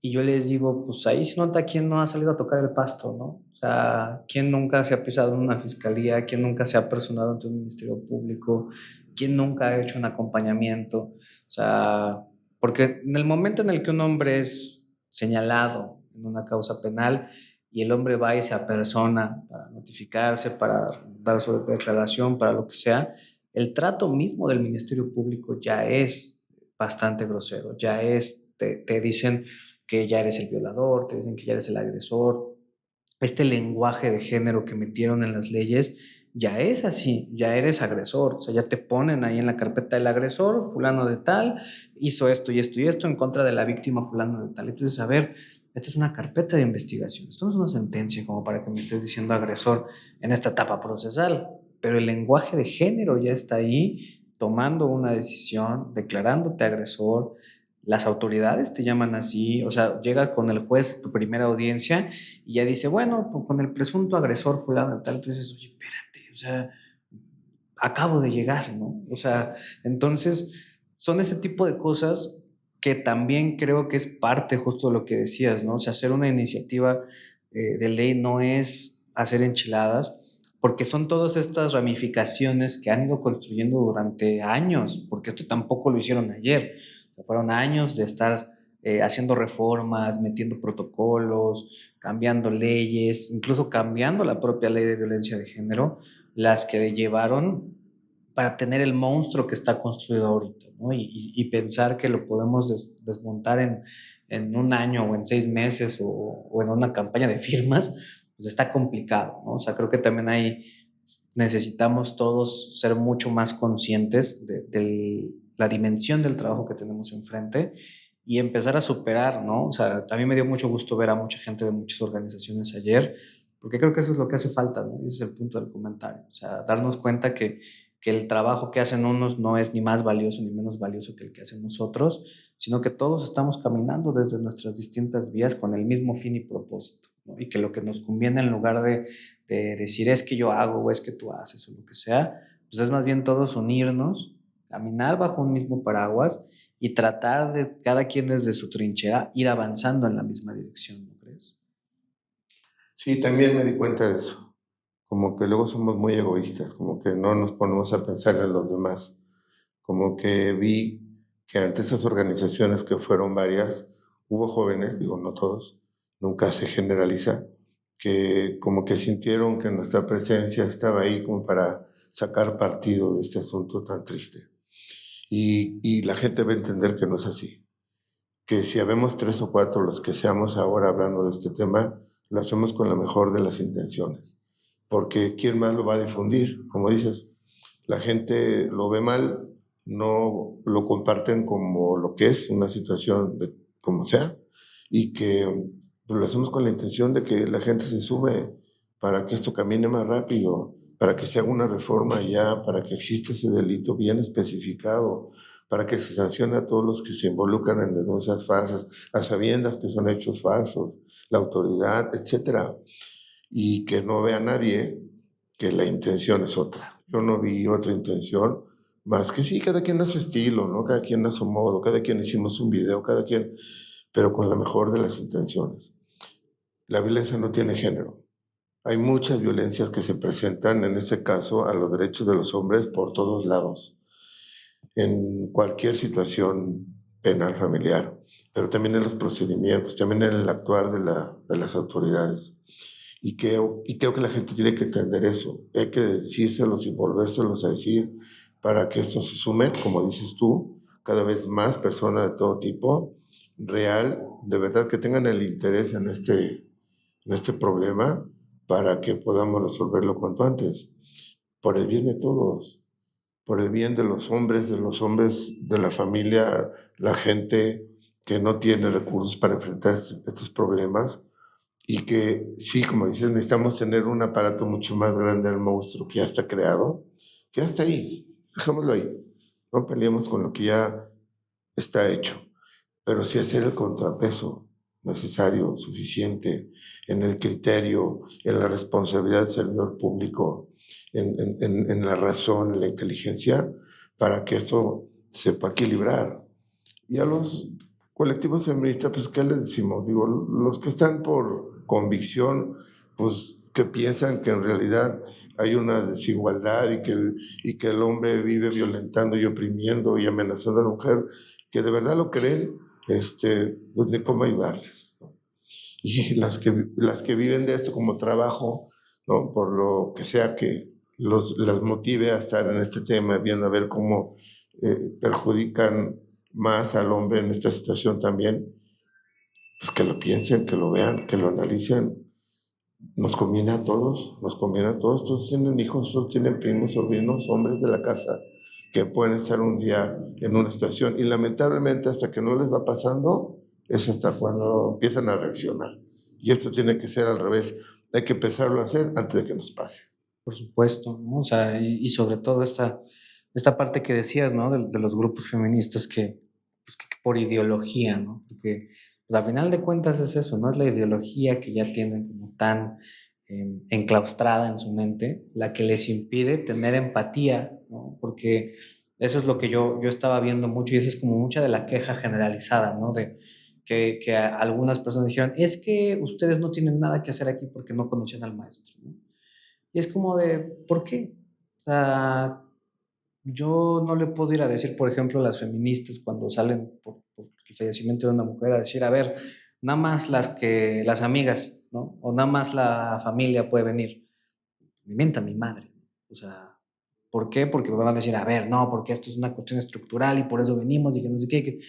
Y yo les digo, pues ahí se nota quién no ha salido a tocar el pasto, ¿no? O sea, quién nunca se ha pisado en una fiscalía, quién nunca se ha personado ante un ministerio público, quién nunca ha hecho un acompañamiento. O sea, porque en el momento en el que un hombre es señalado en una causa penal y el hombre va y se apersona para notificarse, para dar su declaración, para lo que sea, el trato mismo del Ministerio Público ya es bastante grosero, ya es, te dicen que ya eres el violador, te dicen que ya eres el agresor. Este lenguaje de género que metieron en las leyes ya es así, ya eres agresor, o sea, ya te ponen ahí en la carpeta del agresor, fulano de tal, hizo esto y esto y esto en contra de la víctima fulano de tal. Y tú dices, a ver, esta es una carpeta de investigación, esto no es una sentencia como para que me estés diciendo agresor en esta etapa procesal, pero el lenguaje de género ya está ahí tomando una decisión, declarándote agresor, las autoridades te llaman así, o sea, llega con el juez tu primera audiencia y ya dice, bueno, pues con el presunto agresor fulano de tal, entonces, oye, espérate, o sea, acabo de llegar, ¿no? O sea, entonces son ese tipo de cosas que también creo que es parte justo de lo que decías, ¿no? O sea, hacer una iniciativa de ley no es hacer enchiladas, porque son todas estas ramificaciones que han ido construyendo durante años, porque esto tampoco lo hicieron ayer, o sea, fueron años de estar haciendo reformas, metiendo protocolos, cambiando leyes, incluso cambiando la propia ley de violencia de género, las que llevaron para tener el monstruo que está construido ahorita, ¿no? Y pensar que lo podemos desmontar en un año o en 6 meses o en una campaña de firmas, pues está complicado, ¿no? O sea, creo que también ahí necesitamos todos ser mucho más conscientes de la dimensión del trabajo que tenemos enfrente y empezar a superar, ¿no? O sea, a mí me dio mucho gusto ver a mucha gente de muchas organizaciones ayer, porque creo que eso es lo que hace falta, ¿no? Ese es el punto del comentario. O sea, darnos cuenta que el trabajo que hacen unos no es ni más valioso ni menos valioso que el que hacen nosotros, sino que todos estamos caminando desde nuestras distintas vías con el mismo fin y propósito, ¿no? Y que lo que nos conviene en lugar de decir es que yo hago o es que tú haces o lo que sea, pues es más bien todos unirnos, caminar bajo un mismo paraguas y tratar de cada quien desde su trinchera ir avanzando en la misma dirección, ¿no crees? Sí, también me di cuenta de eso. Como que luego somos muy egoístas, como que no nos ponemos a pensar en los demás. Como que vi que ante esas organizaciones que fueron varias, hubo jóvenes, digo no todos, nunca se generaliza, que como que sintieron que nuestra presencia estaba ahí como para sacar partido de este asunto tan triste. Y la gente va a entender que no es así, que si habemos 3 o 4 los que seamos ahora hablando de este tema, lo hacemos con la mejor de las intenciones, porque ¿quién más lo va a difundir? Como dices, la gente lo ve mal, no lo comparten como lo que es una situación de como sea, y que pues, lo hacemos con la intención de que la gente se sume para que esto camine más rápido, para que se haga una reforma ya, para que exista ese delito bien especificado, para que se sancione a todos los que se involucran en denuncias falsas, a sabiendas que son hechos falsos, la autoridad, etcétera, y que no vea nadie que la intención es otra. Yo no vi otra intención más que sí, cada quien a su estilo, ¿no? Cada quien a su modo, cada quien hicimos un video, cada quien, pero con la mejor de las intenciones. La violencia no tiene género. Hay muchas violencias que se presentan, en este caso, a los derechos de los hombres por todos lados, en cualquier situación penal familiar, pero también en los procedimientos, también en el actuar de las autoridades. Y creo que la gente tiene que entender eso. Hay que decírselos y volvérselos a decir para que esto se sume, como dices tú, cada vez más personas de todo tipo, real, de verdad, que tengan el interés en este problema para que podamos resolverlo cuanto antes, por el bien de todos, por el bien de los hombres de la familia, la gente que no tiene recursos para enfrentar estos problemas y que sí, como dices, necesitamos tener un aparato mucho más grande al monstruo que ya está creado, que ya está ahí, dejémoslo ahí, no peleemos con lo que ya está hecho, pero sí hacer el contrapeso necesario, suficiente, en el criterio, en la responsabilidad del servidor público, en la razón, en la inteligencia, para que eso se pueda equilibrar. Y a los colectivos feministas, pues, ¿qué les decimos? Digo, los que están por convicción, pues, que piensan que en realidad hay una desigualdad y que el hombre vive violentando y oprimiendo y amenazando a la mujer, que de verdad lo creen, pues, de cómo ayudarles, ¿no? Y las que viven de esto como trabajo, ¿no? Por lo que sea que las motive a estar en este tema, viendo a ver cómo perjudican más al hombre en esta situación también, pues que lo piensen, que lo vean, que lo analicen. Nos conviene a todos, nos conviene a todos. Todos tienen hijos, todos tienen primos, sobrinos, hombres de la casa que pueden estar un día en una situación y lamentablemente hasta que no les va pasando es hasta cuando empiezan a reaccionar. Y esto tiene que ser al revés. Hay que empezarlo a hacer antes de que nos pase. Por supuesto, ¿no? O sea, y sobre todo esta parte que decías, ¿no? De los grupos feministas pues, que por ideología, ¿no? Porque pues, a final de cuentas es eso, ¿no? Es la ideología que ya tienen como tan enclaustrada en su mente, la que les impide tener empatía, ¿no? Porque eso es lo que yo estaba viendo mucho y eso es como mucha de la queja generalizada, ¿no? De que algunas personas dijeron, es que ustedes no tienen nada que hacer aquí porque no conocían al maestro, ¿no? Y es como de, ¿por qué? O sea, yo no le puedo ir a decir, por ejemplo, a las feministas cuando salen por el fallecimiento de una mujer a decir, a ver, nada más las amigas, ¿no? O nada más la familia puede venir. Me mienta mi madre. O sea, ¿por qué? Porque me van a decir, a ver, no, porque esto es una cuestión estructural y por eso venimos y que no sé qué.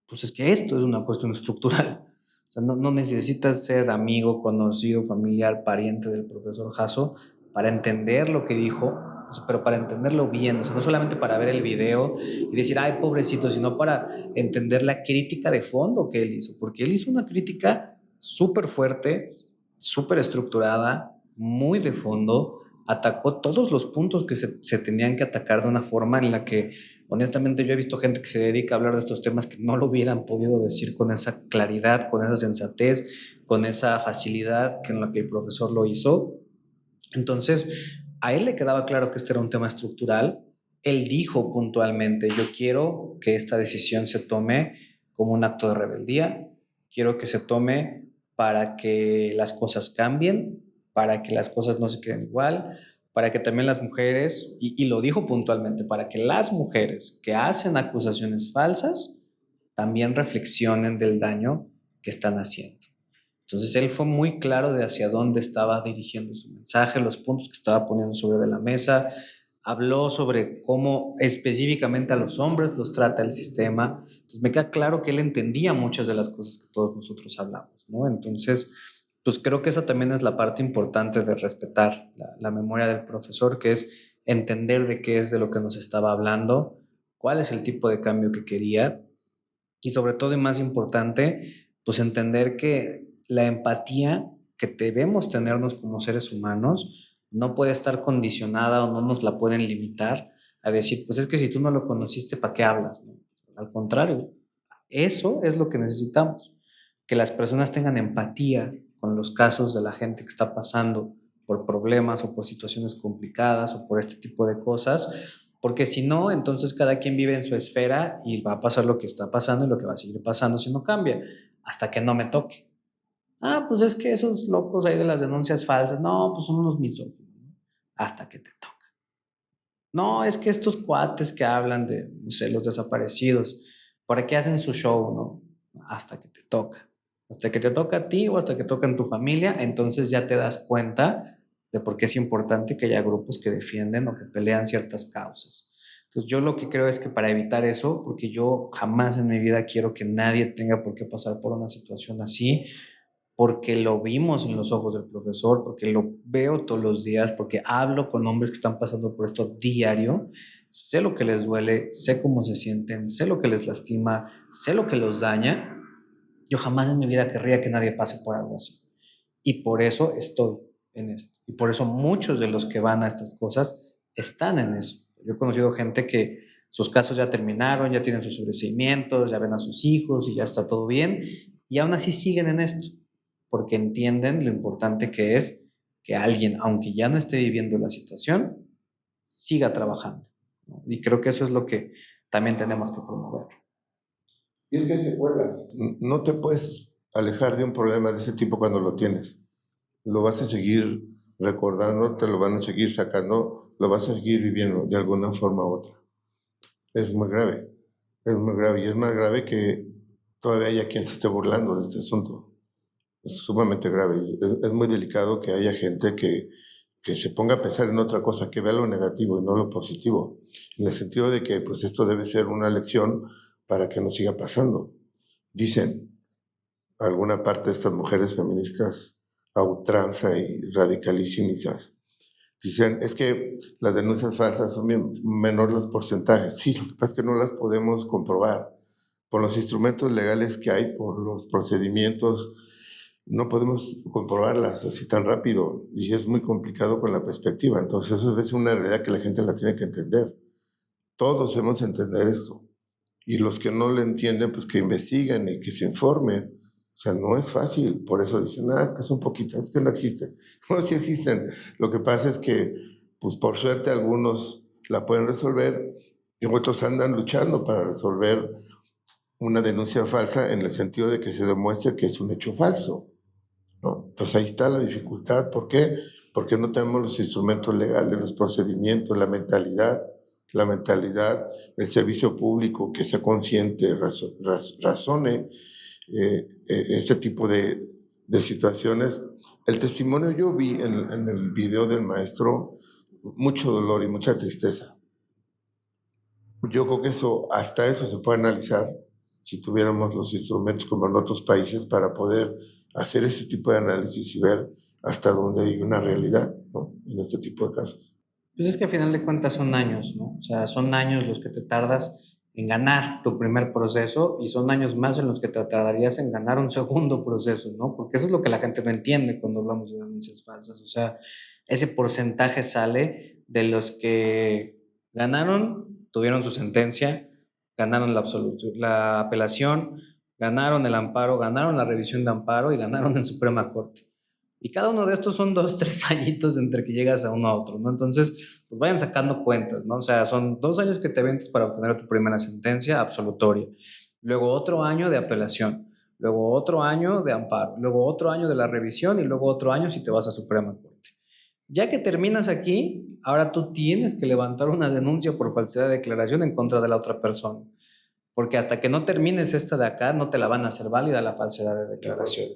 Pues es que esto es una cuestión estructural. O sea, no necesitas ser amigo, conocido, familiar, pariente del profesor Jasso para entender lo que dijo, o sea, pero para entenderlo bien, o sea, no solamente para ver el video y decir, ay, pobrecito, sino para entender la crítica de fondo que él hizo, porque él hizo una crítica súper fuerte, súper estructurada, muy de fondo, atacó todos los puntos que se tenían que atacar de una forma en la que honestamente, yo he visto gente que se dedica a hablar de estos temas que no lo hubieran podido decir con esa claridad, con esa sensatez, con esa facilidad que en la que el profesor lo hizo. Entonces, a él le quedaba claro que este era un tema estructural. Él dijo puntualmente, yo quiero que esta decisión se tome como un acto de rebeldía, quiero que se tome para que las cosas cambien, para que las cosas no se queden igual, para que también las mujeres, y lo dijo puntualmente, para que las mujeres que hacen acusaciones falsas también reflexionen del daño que están haciendo. Entonces él fue muy claro de hacia dónde estaba dirigiendo su mensaje, los puntos que estaba poniendo sobre de la mesa. Habló sobre cómo específicamente a los hombres los trata el sistema. Entonces me queda claro que él entendía muchas de las cosas que todos nosotros hablamos, ¿no? Entonces, pues creo que esa también es la parte importante de respetar la memoria del profesor, que es entender de qué es de lo que nos estaba hablando, cuál es el tipo de cambio que quería y sobre todo y más importante, pues entender que la empatía que debemos tenernos como seres humanos no puede estar condicionada o no nos la pueden limitar a decir, pues es que si tú no lo conociste, ¿para qué hablas? ¿No? Al contrario, eso es lo que necesitamos, que las personas tengan empatía con los casos de la gente que está pasando por problemas o por situaciones complicadas o por este tipo de cosas, porque si no, entonces cada quien vive en su esfera y va a pasar lo que está pasando y lo que va a seguir pasando si no cambia, hasta que no me toque. Ah, pues es que esos locos ahí de las denuncias falsas, no, pues son unos misóginos, ¿no? Hasta que te toca. No, es que estos cuates que hablan de, no sé, los desaparecidos, ¿para qué hacen su show, no? Hasta que te toca. Hasta que te toca a ti o hasta que toca en tu familia, entonces ya te das cuenta de por qué es importante que haya grupos que defienden o que pelean ciertas causas. Entonces yo lo que creo es que para evitar eso, porque yo jamás en mi vida quiero que nadie tenga por qué pasar por una situación así, porque lo vimos en los ojos del profesor, porque lo veo todos los días, porque hablo con hombres que están pasando por esto diario, sé lo que les duele, sé cómo se sienten, sé lo que les lastima, sé lo que los daña. Yo jamás en mi vida querría que nadie pase por algo así. Y por eso estoy en esto. Y por eso muchos de los que van a estas cosas están en eso. Yo he conocido gente que sus casos ya terminaron, ya tienen sus sobreseimientos, ya ven a sus hijos y ya está todo bien, y aún así siguen en esto, porque entienden lo importante que es que alguien, aunque ya no esté viviendo la situación, siga trabajando, ¿no? Y creo que eso es lo que también tenemos que promover. Y es que hay secuelas. No te puedes alejar de un problema de ese tipo cuando lo tienes. Lo vas a seguir recordando, te lo van a seguir sacando, lo vas a seguir viviendo de alguna forma u otra. Es muy grave, es muy grave. Y es más grave que todavía haya quien se esté burlando de este asunto. Es sumamente grave. Es muy delicado que haya gente que se ponga a pensar en otra cosa, que vea lo negativo y no lo positivo, en el sentido de que pues esto debe ser una lección para que no siga pasando. Dicen alguna parte de estas mujeres feministas a ultranza y radicalísimas, dicen, es que las denuncias falsas son menores los porcentajes. Sí, lo que pasa es que no las podemos comprobar. Por los instrumentos legales que hay, por los procedimientos, no podemos comprobarlas así tan rápido y es muy complicado con la perspectiva. Entonces eso es una realidad que la gente la tiene que entender. Todos debemos entender esto. Y los que no lo entienden, pues que investiguen y que se informen. O sea, no es fácil. Por eso dicen, es que son poquitas, es que no existen. No, sí existen. Lo que pasa es que, pues por suerte, algunos la pueden resolver y otros andan luchando para resolver una denuncia falsa en el sentido de que se demuestre que es un hecho falso, ¿no? Entonces ahí está la dificultad. ¿Por qué? Porque no tenemos los instrumentos legales, los procedimientos, la mentalidad, el servicio público que sea consciente, razone este tipo de situaciones. El testimonio yo vi en el video del maestro mucho dolor y mucha tristeza. Yo creo que eso, hasta eso se puede analizar si tuviéramos los instrumentos como en otros países para poder hacer ese tipo de análisis y ver hasta dónde hay una realidad, ¿no? En este tipo de casos. Pues es que a final de cuentas son años, ¿no? O sea, son años los que te tardas en ganar tu primer proceso y son años más en los que te tardarías en ganar un segundo proceso, ¿no? Porque eso es lo que la gente no entiende cuando hablamos de denuncias falsas. O sea, ese porcentaje sale de los que ganaron, tuvieron su sentencia, ganaron la apelación, ganaron el amparo, ganaron la revisión de amparo y ganaron en Suprema Corte. Y cada uno de estos son 2, 3 añitos entre que llegas a uno a otro, ¿no? Entonces, pues vayan sacando cuentas, ¿no? O sea, son 2 años que te vendes para obtener tu primera sentencia absolutoria. Luego otro año de apelación. Luego otro año de amparo. Luego otro año de la revisión y luego otro año si te vas a Suprema Corte. Ya que terminas aquí, ahora tú tienes que levantar una denuncia por falsedad de declaración en contra de la otra persona. Porque hasta que no termines esta de acá, no te la van a hacer válida la falsedad de declaración.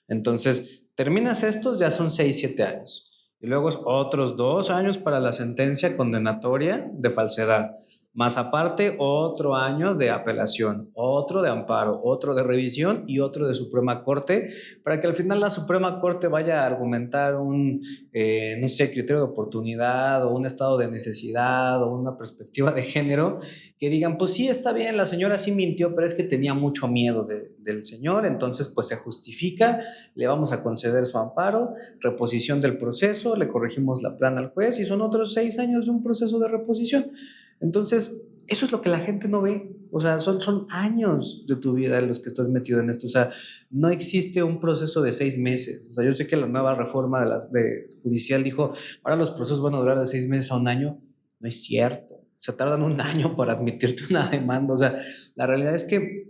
Entonces, terminas estos, ya son 6 7 años. Y luego es otros 2 años para la sentencia condenatoria de falsedad. Más aparte, otro año de apelación, otro de amparo, otro de revisión y otro de Suprema Corte, para que al final la Suprema Corte vaya a argumentar un, no sé, criterio de oportunidad o un estado de necesidad o una perspectiva de género, que digan, pues sí, está bien, la señora sí mintió, pero es que tenía mucho miedo del señor, entonces pues se justifica, le vamos a conceder su amparo, reposición del proceso, le corregimos la plana al juez y son otros 6 años de un proceso de reposición. Entonces, eso es lo que la gente no ve. O sea, son años de tu vida en los que estás metido en esto. O sea, no existe un proceso de 6 meses. O sea, yo sé que la nueva reforma de judicial dijo, ahora los procesos van a durar de 6 meses a un año. No es cierto. O sea, tardan un año para admitirte una demanda. O sea, la realidad es que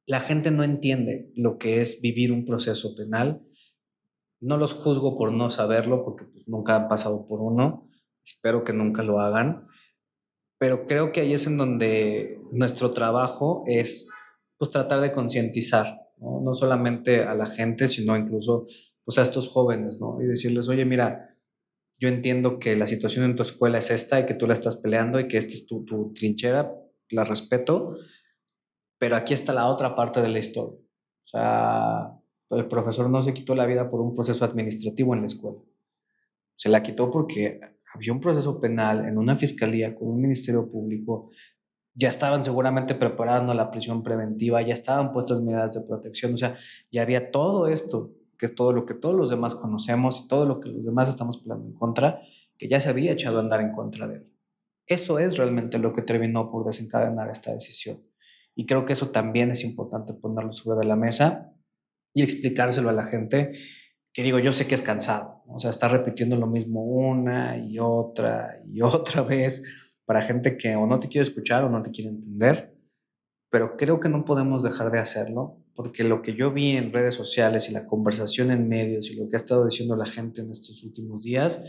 la gente no entiende lo que es vivir un proceso penal. No los juzgo por no saberlo, porque pues, nunca han pasado por uno. Espero que nunca lo hagan, pero creo que ahí es en donde nuestro trabajo es pues tratar de concientizar, ¿no? No solamente a la gente, sino incluso pues a estos jóvenes, ¿no? Y decirles, oye, mira, yo entiendo que la situación en tu escuela es esta y que tú la estás peleando y que esta es tu trinchera, la respeto, pero aquí está la otra parte de la historia. O sea, el profesor no se quitó la vida por un proceso administrativo en la escuela. Se la quitó porque había un proceso penal en una fiscalía con un ministerio público, ya estaban seguramente preparando la prisión preventiva, ya estaban puestas medidas de protección, o sea, ya había todo esto, que es todo lo que todos los demás conocemos y todo lo que los demás estamos peleando en contra, que ya se había echado a andar en contra de él. Eso es realmente lo que terminó por desencadenar esta decisión. Y creo que eso también es importante ponerlo sobre la mesa y explicárselo a la gente, que digo, yo sé que es cansado, ¿no? O sea, está repitiendo lo mismo una y otra vez para gente que o no te quiere escuchar o no te quiere entender, pero creo que no podemos dejar de hacerlo, porque lo que yo vi en redes sociales y la conversación en medios y lo que ha estado diciendo la gente en estos últimos días,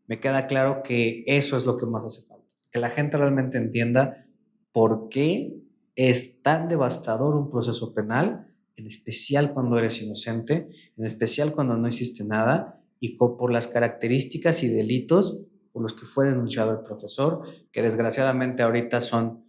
me queda claro que eso es lo que más hace falta, que la gente realmente entienda por qué es tan devastador un proceso penal, en especial cuando eres inocente, en especial cuando no hiciste nada y por las características y delitos por los que fue denunciado el profesor, que desgraciadamente ahorita son,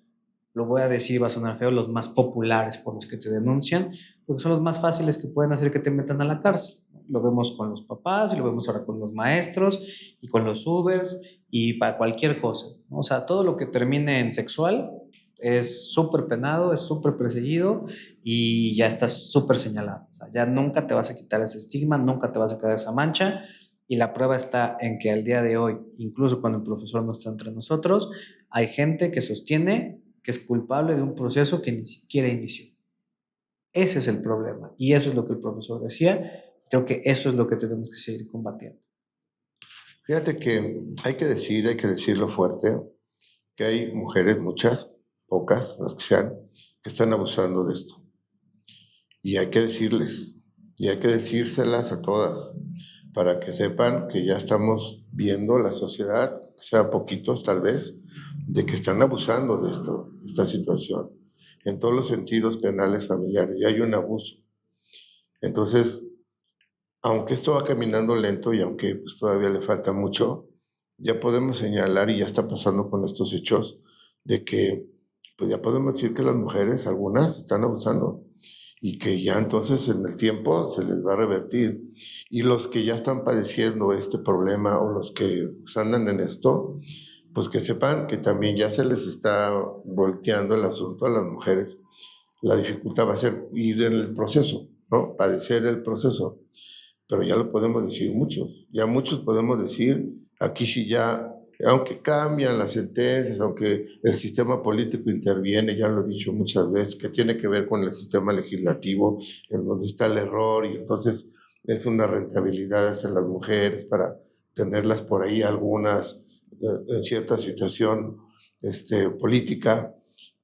lo voy a decir, va a sonar feo, los más populares por los que te denuncian, porque son los más fáciles que pueden hacer que te metan a la cárcel. Lo vemos con los papás y lo vemos ahora con los maestros y con los Ubers y para cualquier cosa, ¿no? O sea, todo lo que termine en sexual es súper penado, es súper perseguido y ya estás súper señalado. O sea, ya nunca te vas a quitar ese estigma, nunca te vas a quedar esa mancha. Y la prueba está en que al día de hoy, incluso cuando el profesor no está entre nosotros, hay gente que sostiene que es culpable de un proceso que ni siquiera inició. Ese es el problema. Y eso es lo que el profesor decía. Creo que eso es lo que tenemos que seguir combatiendo. Fíjate que hay que decirlo fuerte, que hay mujeres, muchas, pocas, las que sean, que están abusando de esto. Y hay que decirles, y hay que decírselas a todas, para que sepan que ya estamos viendo la sociedad, sea poquitos tal vez, de que están abusando de esto, de esta situación, en todos los sentidos penales, familiares, y hay un abuso. Entonces, aunque esto va caminando lento y aunque pues, todavía le falta mucho, ya podemos señalar, y ya está pasando con estos hechos, de que pues ya podemos decir que las mujeres, algunas, están abusando y que ya entonces en el tiempo se les va a revertir. Y los que ya están padeciendo este problema o los que pues, andan en esto, pues que sepan que también ya se les está volteando el asunto a las mujeres. La dificultad va a ser ir en el proceso, ¿no? Padecer el proceso. Pero ya lo podemos decir muchos. Ya muchos podemos decir, aquí sí ya, aunque cambian las sentencias, aunque el sistema político interviene, ya lo he dicho muchas veces, que tiene que ver con el sistema legislativo, en donde está el error, y entonces es una rentabilidad hacia las mujeres para tenerlas por ahí algunas en cierta situación política,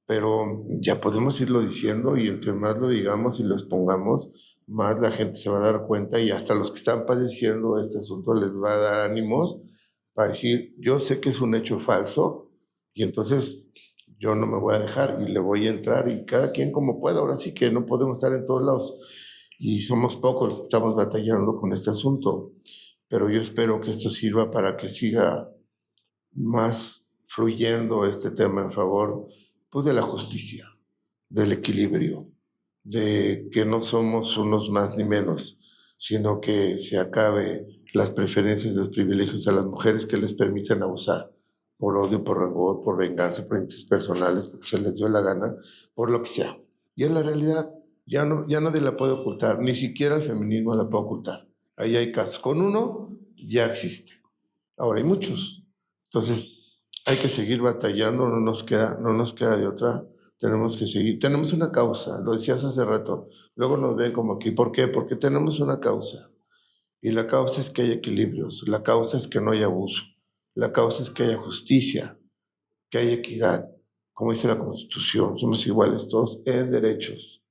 pero ya podemos irlo diciendo y entre más lo digamos y lo expongamos, más la gente se va a dar cuenta y hasta los que están padeciendo este asunto les va a dar ánimos para decir, yo sé que es un hecho falso y entonces yo no me voy a dejar y le voy a entrar y cada quien como pueda, ahora sí que no podemos estar en todos lados. y somos pocos los que estamos batallando con este asunto, pero yo espero que esto sirva para que siga más fluyendo este tema en favor, pues, de la justicia, del equilibrio, de que no somos unos más ni menos, sino que se acabe las preferencias y los privilegios a las mujeres que les permiten abusar por odio, por rencor, por venganza, por intereses personales, porque se les dio la gana, por lo que sea. Y es la realidad, ya nadie la puede ocultar, ni siquiera el feminismo la puede ocultar. Ahí hay casos. Con uno ya existe. Ahora hay muchos. Entonces, hay que seguir batallando, no nos queda de otra. Tenemos que seguir. Tenemos una causa, lo decías hace rato. Luego nos ven como aquí. ¿Por qué? Porque tenemos una causa. Y la causa es que haya equilibrios. La causa es que no haya abuso. La causa es que haya justicia, que haya equidad. Como dice la Constitución, somos iguales todos en derechos.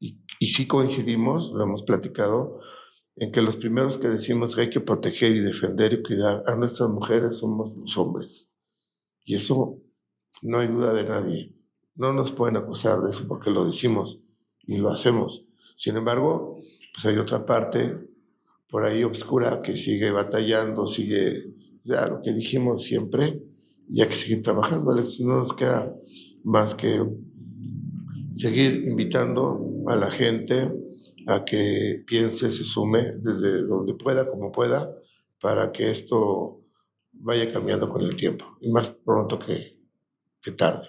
Y sí coincidimos, lo hemos platicado, en que los primeros que decimos que hay que proteger y defender y cuidar a nuestras mujeres somos los hombres. Y eso no hay duda de nadie. No nos pueden acusar de eso porque lo decimos y lo hacemos. Sin embargo, pues hay otra parte por ahí oscura que sigue batallando, sigue ya lo que dijimos siempre, y hay que seguir trabajando. Alex. No nos queda más que seguir invitando a la gente a que piense, se sume desde donde pueda, como pueda, para que esto vaya cambiando con el tiempo, y más pronto que tarde.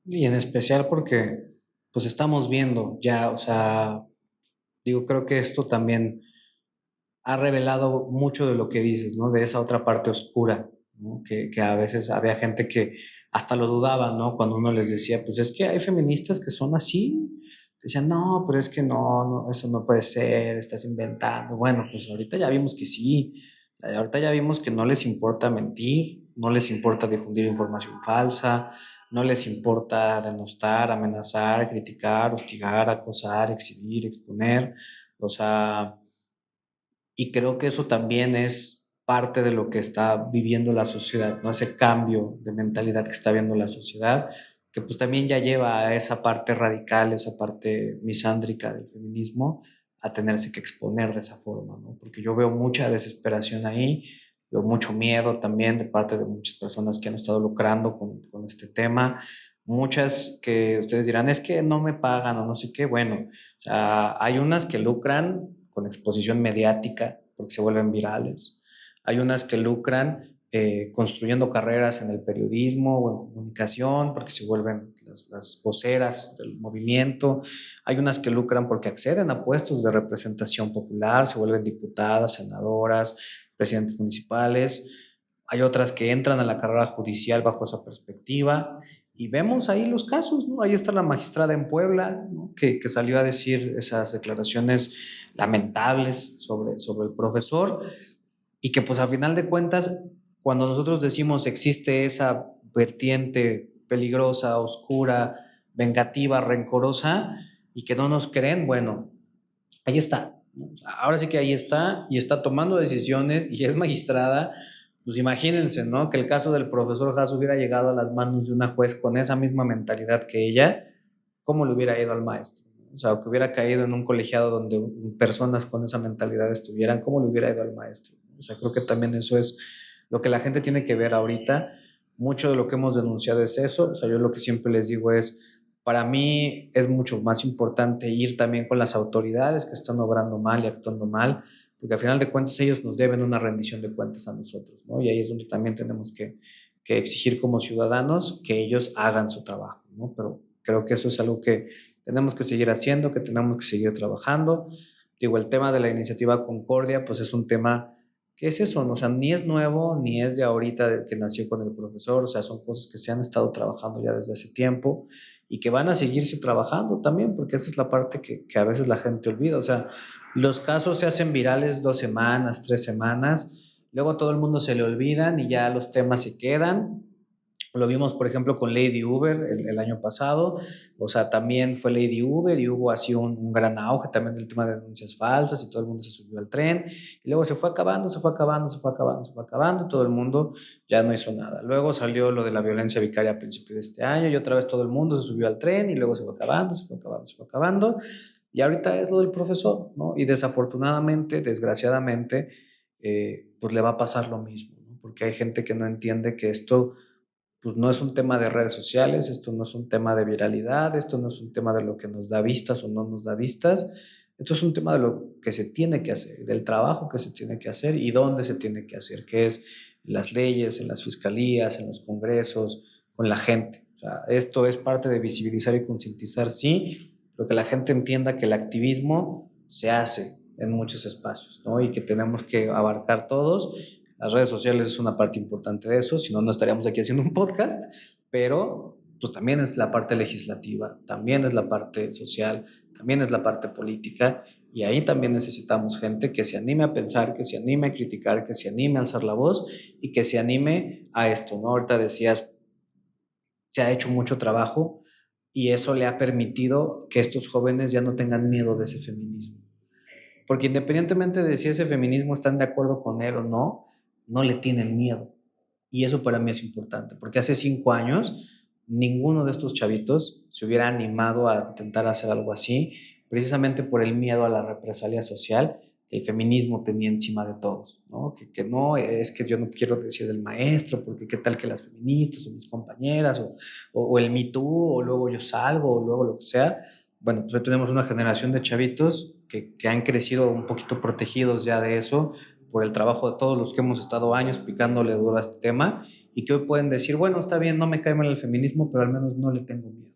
Y en especial porque pues estamos viendo ya, o sea, digo, creo que esto también ha revelado mucho de lo que dices, ¿no? De esa otra parte oscura, ¿no? Que a veces había gente que hasta lo dudaba, ¿no? Cuando uno les decía, pues es que hay feministas que son así. Decían, no, pero es que no, no, eso no puede ser, estás inventando. Bueno, pues ahorita ya vimos que sí. Ahorita ya vimos que no les importa mentir, no les importa difundir información falsa, no les importa denostar, amenazar, criticar, hostigar, acosar, exhibir, exponer. O sea, y creo que eso también es parte de lo que está viviendo la sociedad, ¿no? Ese cambio de mentalidad que está viendo la sociedad, que pues también ya lleva a esa parte radical, esa parte misándrica del feminismo, a tenerse que exponer de esa forma, ¿no? Porque yo veo mucha desesperación ahí, veo mucho miedo también de parte de muchas personas que han estado lucrando con este tema, muchas que ustedes dirán, es que no me pagan o no sé qué, bueno, o sea, hay unas que lucran con exposición mediática porque se vuelven virales. Hay unas que lucran construyendo carreras en el periodismo o en comunicación porque se vuelven las voceras del movimiento. Hay unas que lucran porque acceden a puestos de representación popular, se vuelven diputadas, senadoras, presidentes municipales. Hay otras que entran a la carrera judicial bajo esa perspectiva y vemos ahí los casos, ¿no? Ahí está la magistrada en Puebla, ¿no? que salió a decir esas declaraciones lamentables sobre el profesor y que pues a final de cuentas, cuando nosotros decimos existe esa vertiente peligrosa, oscura, vengativa, rencorosa y que no nos creen, bueno, ahí está. Ahora sí que ahí está y está tomando decisiones y es magistrada. Pues imagínense, ¿no? Que el caso del profesor Haas hubiera llegado a las manos de una juez con esa misma mentalidad que ella, ¿cómo le hubiera ido al maestro? O sea, que hubiera caído en un colegiado donde personas con esa mentalidad estuvieran, ¿cómo le hubiera ido al maestro? O sea, creo que también eso es lo que la gente tiene que ver ahorita. Mucho de lo que hemos denunciado es eso. O sea, yo lo que siempre les digo es, para mí es mucho más importante ir también con las autoridades que están obrando mal y actuando mal, porque al final de cuentas ellos nos deben una rendición de cuentas a nosotros, ¿no? Y ahí es donde también tenemos que exigir como ciudadanos que ellos hagan su trabajo, ¿no? Pero creo que eso es algo que tenemos que seguir haciendo, que tenemos que seguir trabajando. Digo, el tema de la iniciativa Concordia, pues es un tema que es eso, ¿no? O sea, ni es nuevo, ni es de ahorita que nació con el profesor, o sea, son cosas que se han estado trabajando ya desde hace tiempo y que van a seguirse trabajando también, porque esa es la parte que a veces la gente olvida. O sea, los casos se hacen virales 2 semanas, 3 semanas, luego todo el mundo se le olvidan y ya los temas se quedan. Lo vimos, por ejemplo, con Lady Uber el año pasado. O sea, también fue Lady Uber y hubo así un gran auge también del tema de denuncias falsas y todo el mundo se subió al tren. Y luego se fue acabando, se fue acabando, se fue acabando, se fue acabando y todo el mundo ya no hizo nada. Luego salió lo de la violencia vicaria a principios de este año y otra vez todo el mundo se subió al tren y luego se fue acabando, se fue acabando, se fue acabando. Y ahorita es lo del profesor, ¿no? Y desafortunadamente, desgraciadamente, pues le va a pasar lo mismo, ¿no? Porque hay gente que no entiende que esto pues no es un tema de redes sociales, esto no es un tema de viralidad, esto no es un tema de lo que nos da vistas o no nos da vistas, esto es un tema de lo que se tiene que hacer, del trabajo que se tiene que hacer y dónde se tiene que hacer, que es en las leyes, en las fiscalías, en los congresos, con la gente. O sea, esto es parte de visibilizar y concientizar, sí, pero que la gente entienda que el activismo se hace en muchos espacios, ¿no? Y que tenemos que abarcar todos. Las redes sociales es una parte importante de eso, si no, no estaríamos aquí haciendo un podcast, pero pues también es la parte legislativa, también es la parte social, también es la parte política, y ahí también necesitamos gente que se anime a pensar, que se anime a criticar, que se anime a alzar la voz y que se anime a esto, ¿no? Ahorita decías, se ha hecho mucho trabajo y eso le ha permitido que estos jóvenes ya no tengan miedo de ese feminismo. Porque independientemente de si ese feminismo están de acuerdo con él o no, no le tienen miedo. Y eso para mí es importante, porque hace 5 años ninguno de estos chavitos se hubiera animado a intentar hacer algo así, precisamente por el miedo a la represalia social que el feminismo tenía encima de todos, ¿no? Que no, es que yo no quiero decir del maestro, porque qué tal que las feministas o mis compañeras, o el Me Too, o luego yo salgo, o luego lo que sea. Bueno, pues hoy tenemos una generación de chavitos que han crecido un poquito protegidos ya de eso, por el trabajo de todos los que hemos estado años picándole duro a este tema y que hoy pueden decir, bueno, está bien, no me cae mal el feminismo, pero al menos no le tengo miedo.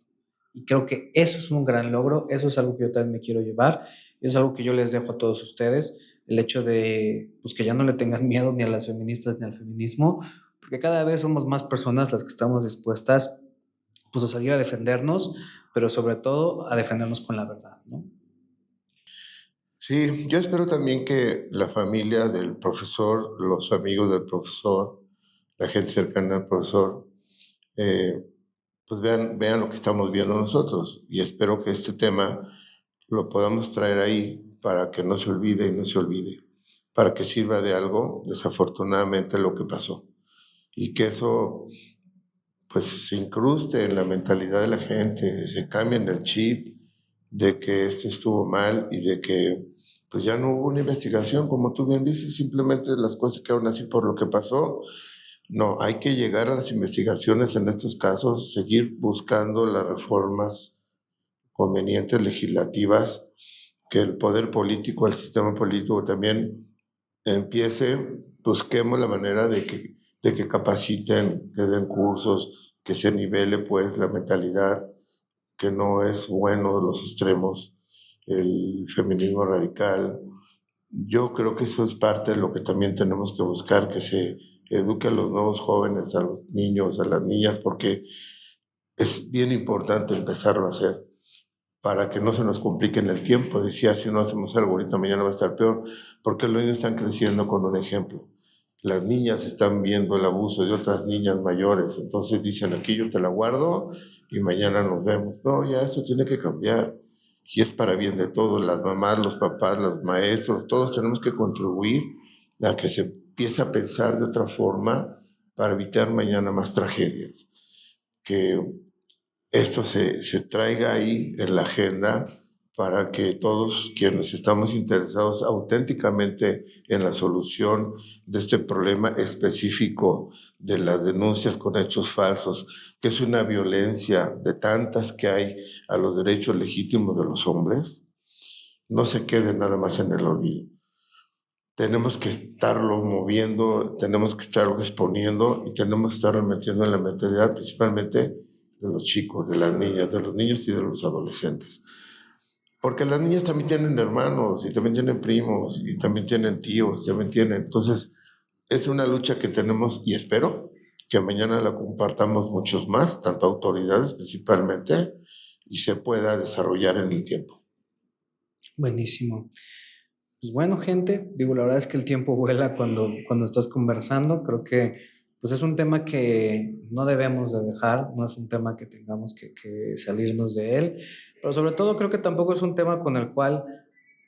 Y creo que eso es un gran logro, eso es algo que yo también me quiero llevar, eso es algo que yo les dejo a todos ustedes, el hecho de pues, que ya no le tengan miedo ni a las feministas ni al feminismo, porque cada vez somos más personas las que estamos dispuestas pues, a salir a defendernos, pero sobre todo a defendernos con la verdad, ¿no? Sí, yo espero también que la familia del profesor, los amigos del profesor, la gente cercana al profesor, eh, pues vean lo que estamos viendo nosotros. Y espero que este tema lo podamos traer ahí para que no se olvide y no se olvide, para que sirva de algo, desafortunadamente, lo que pasó. Y que eso pues se incruste en la mentalidad de la gente, se cambien el chip de que esto estuvo mal y de que pues ya no hubo una investigación, como tú bien dices, simplemente las cosas quedaron así por lo que pasó. No, hay que llegar a las investigaciones en estos casos, seguir buscando las reformas convenientes legislativas, que el poder político, el sistema político también empiece, busquemos la manera de que capaciten, que den cursos, que se nivele pues la mentalidad, que no es bueno los extremos, el feminismo radical. Yo creo que eso es parte de lo que también tenemos que buscar, que se eduque a los nuevos jóvenes, a los niños, a las niñas, porque es bien importante empezarlo a hacer para que no se nos complique en el tiempo. Decía, si no hacemos algo ahorita, mañana va a estar peor, porque los niños están creciendo con un ejemplo. Las niñas están viendo el abuso de otras niñas mayores, entonces dicen, aquí yo te la guardo y mañana nos vemos. No, ya eso tiene que cambiar. Y es para bien de todos, las mamás, los papás, los maestros, todos tenemos que contribuir a que se empiece a pensar de otra forma para evitar mañana más tragedias. Que esto se traiga ahí en la agenda para que todos quienes estamos interesados auténticamente en la solución de este problema específico de las denuncias con hechos falsos, que es una violencia de tantas que hay a los derechos legítimos de los hombres, no se quede nada más en el olvido. Tenemos que estarlo moviendo, tenemos que estarlo exponiendo y tenemos que estarlo metiendo en la mentalidad principalmente de los chicos, de las niñas, de los niños y de los adolescentes. Porque las niñas también tienen hermanos y también tienen primos y también tienen tíos, también tienen. Entonces, es una lucha que tenemos y espero que mañana la compartamos muchos más, tanto autoridades principalmente, y se pueda desarrollar en el tiempo. Buenísimo. Pues bueno, gente, digo, la verdad es que el tiempo vuela cuando estás conversando. Creo que pues es un tema que no debemos de dejar, no es un tema que tengamos que salirnos de él, pero sobre todo creo que tampoco es un tema con el cual,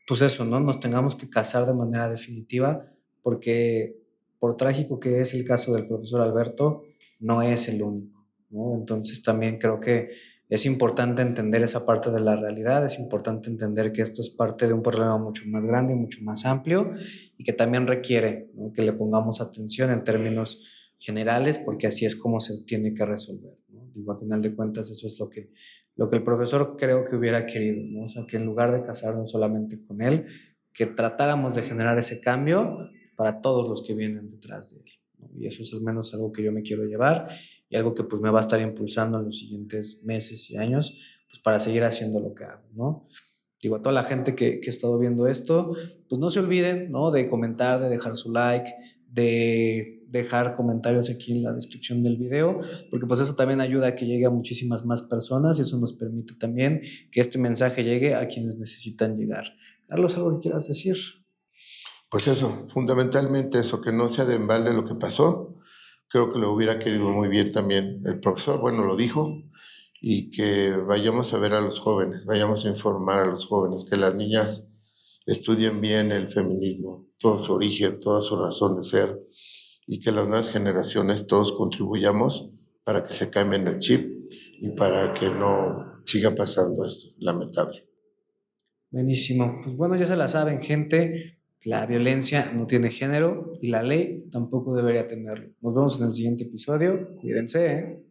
pues eso, ¿no? Nos tengamos que casar de manera definitiva, porque por trágico que es el caso del profesor Alberto, no es el único, ¿no? Entonces también creo que Es importante entender esa parte de la realidad, es importante entender que esto es parte de un problema mucho más grande y mucho más amplio y que también requiere, ¿no?, que le pongamos atención en términos generales, porque así es como se tiene que resolver, ¿no? Digo, a final de cuentas, eso es lo que el profesor creo que hubiera querido, ¿no? O sea, que en lugar de casarnos solamente con él, que tratáramos de generar ese cambio para todos los que vienen detrás de él, ¿no? Y eso es al menos algo que yo me quiero llevar y algo que pues me va a estar impulsando en los siguientes meses y años, pues para seguir haciendo lo que hago, ¿no? Digo, a toda la gente que ha estado viendo esto, pues no se olviden, ¿no?, de comentar, de dejar su like, de dejar comentarios aquí en la descripción del video, porque pues eso también ayuda a que llegue a muchísimas más personas y eso nos permite también que este mensaje llegue a quienes necesitan llegar. Carlos, ¿algo que quieras decir? Pues eso, fundamentalmente eso, que no sea de embalde lo que pasó. Creo que lo hubiera querido muy bien también el profesor, bueno, lo dijo, y que vayamos a ver a los jóvenes, vayamos a informar a los jóvenes, que las niñas estudien bien el feminismo, todo su origen, toda su razón de ser, y que las nuevas generaciones todos contribuyamos para que se cambien el chip y para que no siga pasando esto, lamentable. Buenísimo. Pues bueno, ya se la saben, gente. La violencia no tiene género y la ley tampoco debería tenerlo. Nos vemos en el siguiente episodio. Cuídense, ¿eh?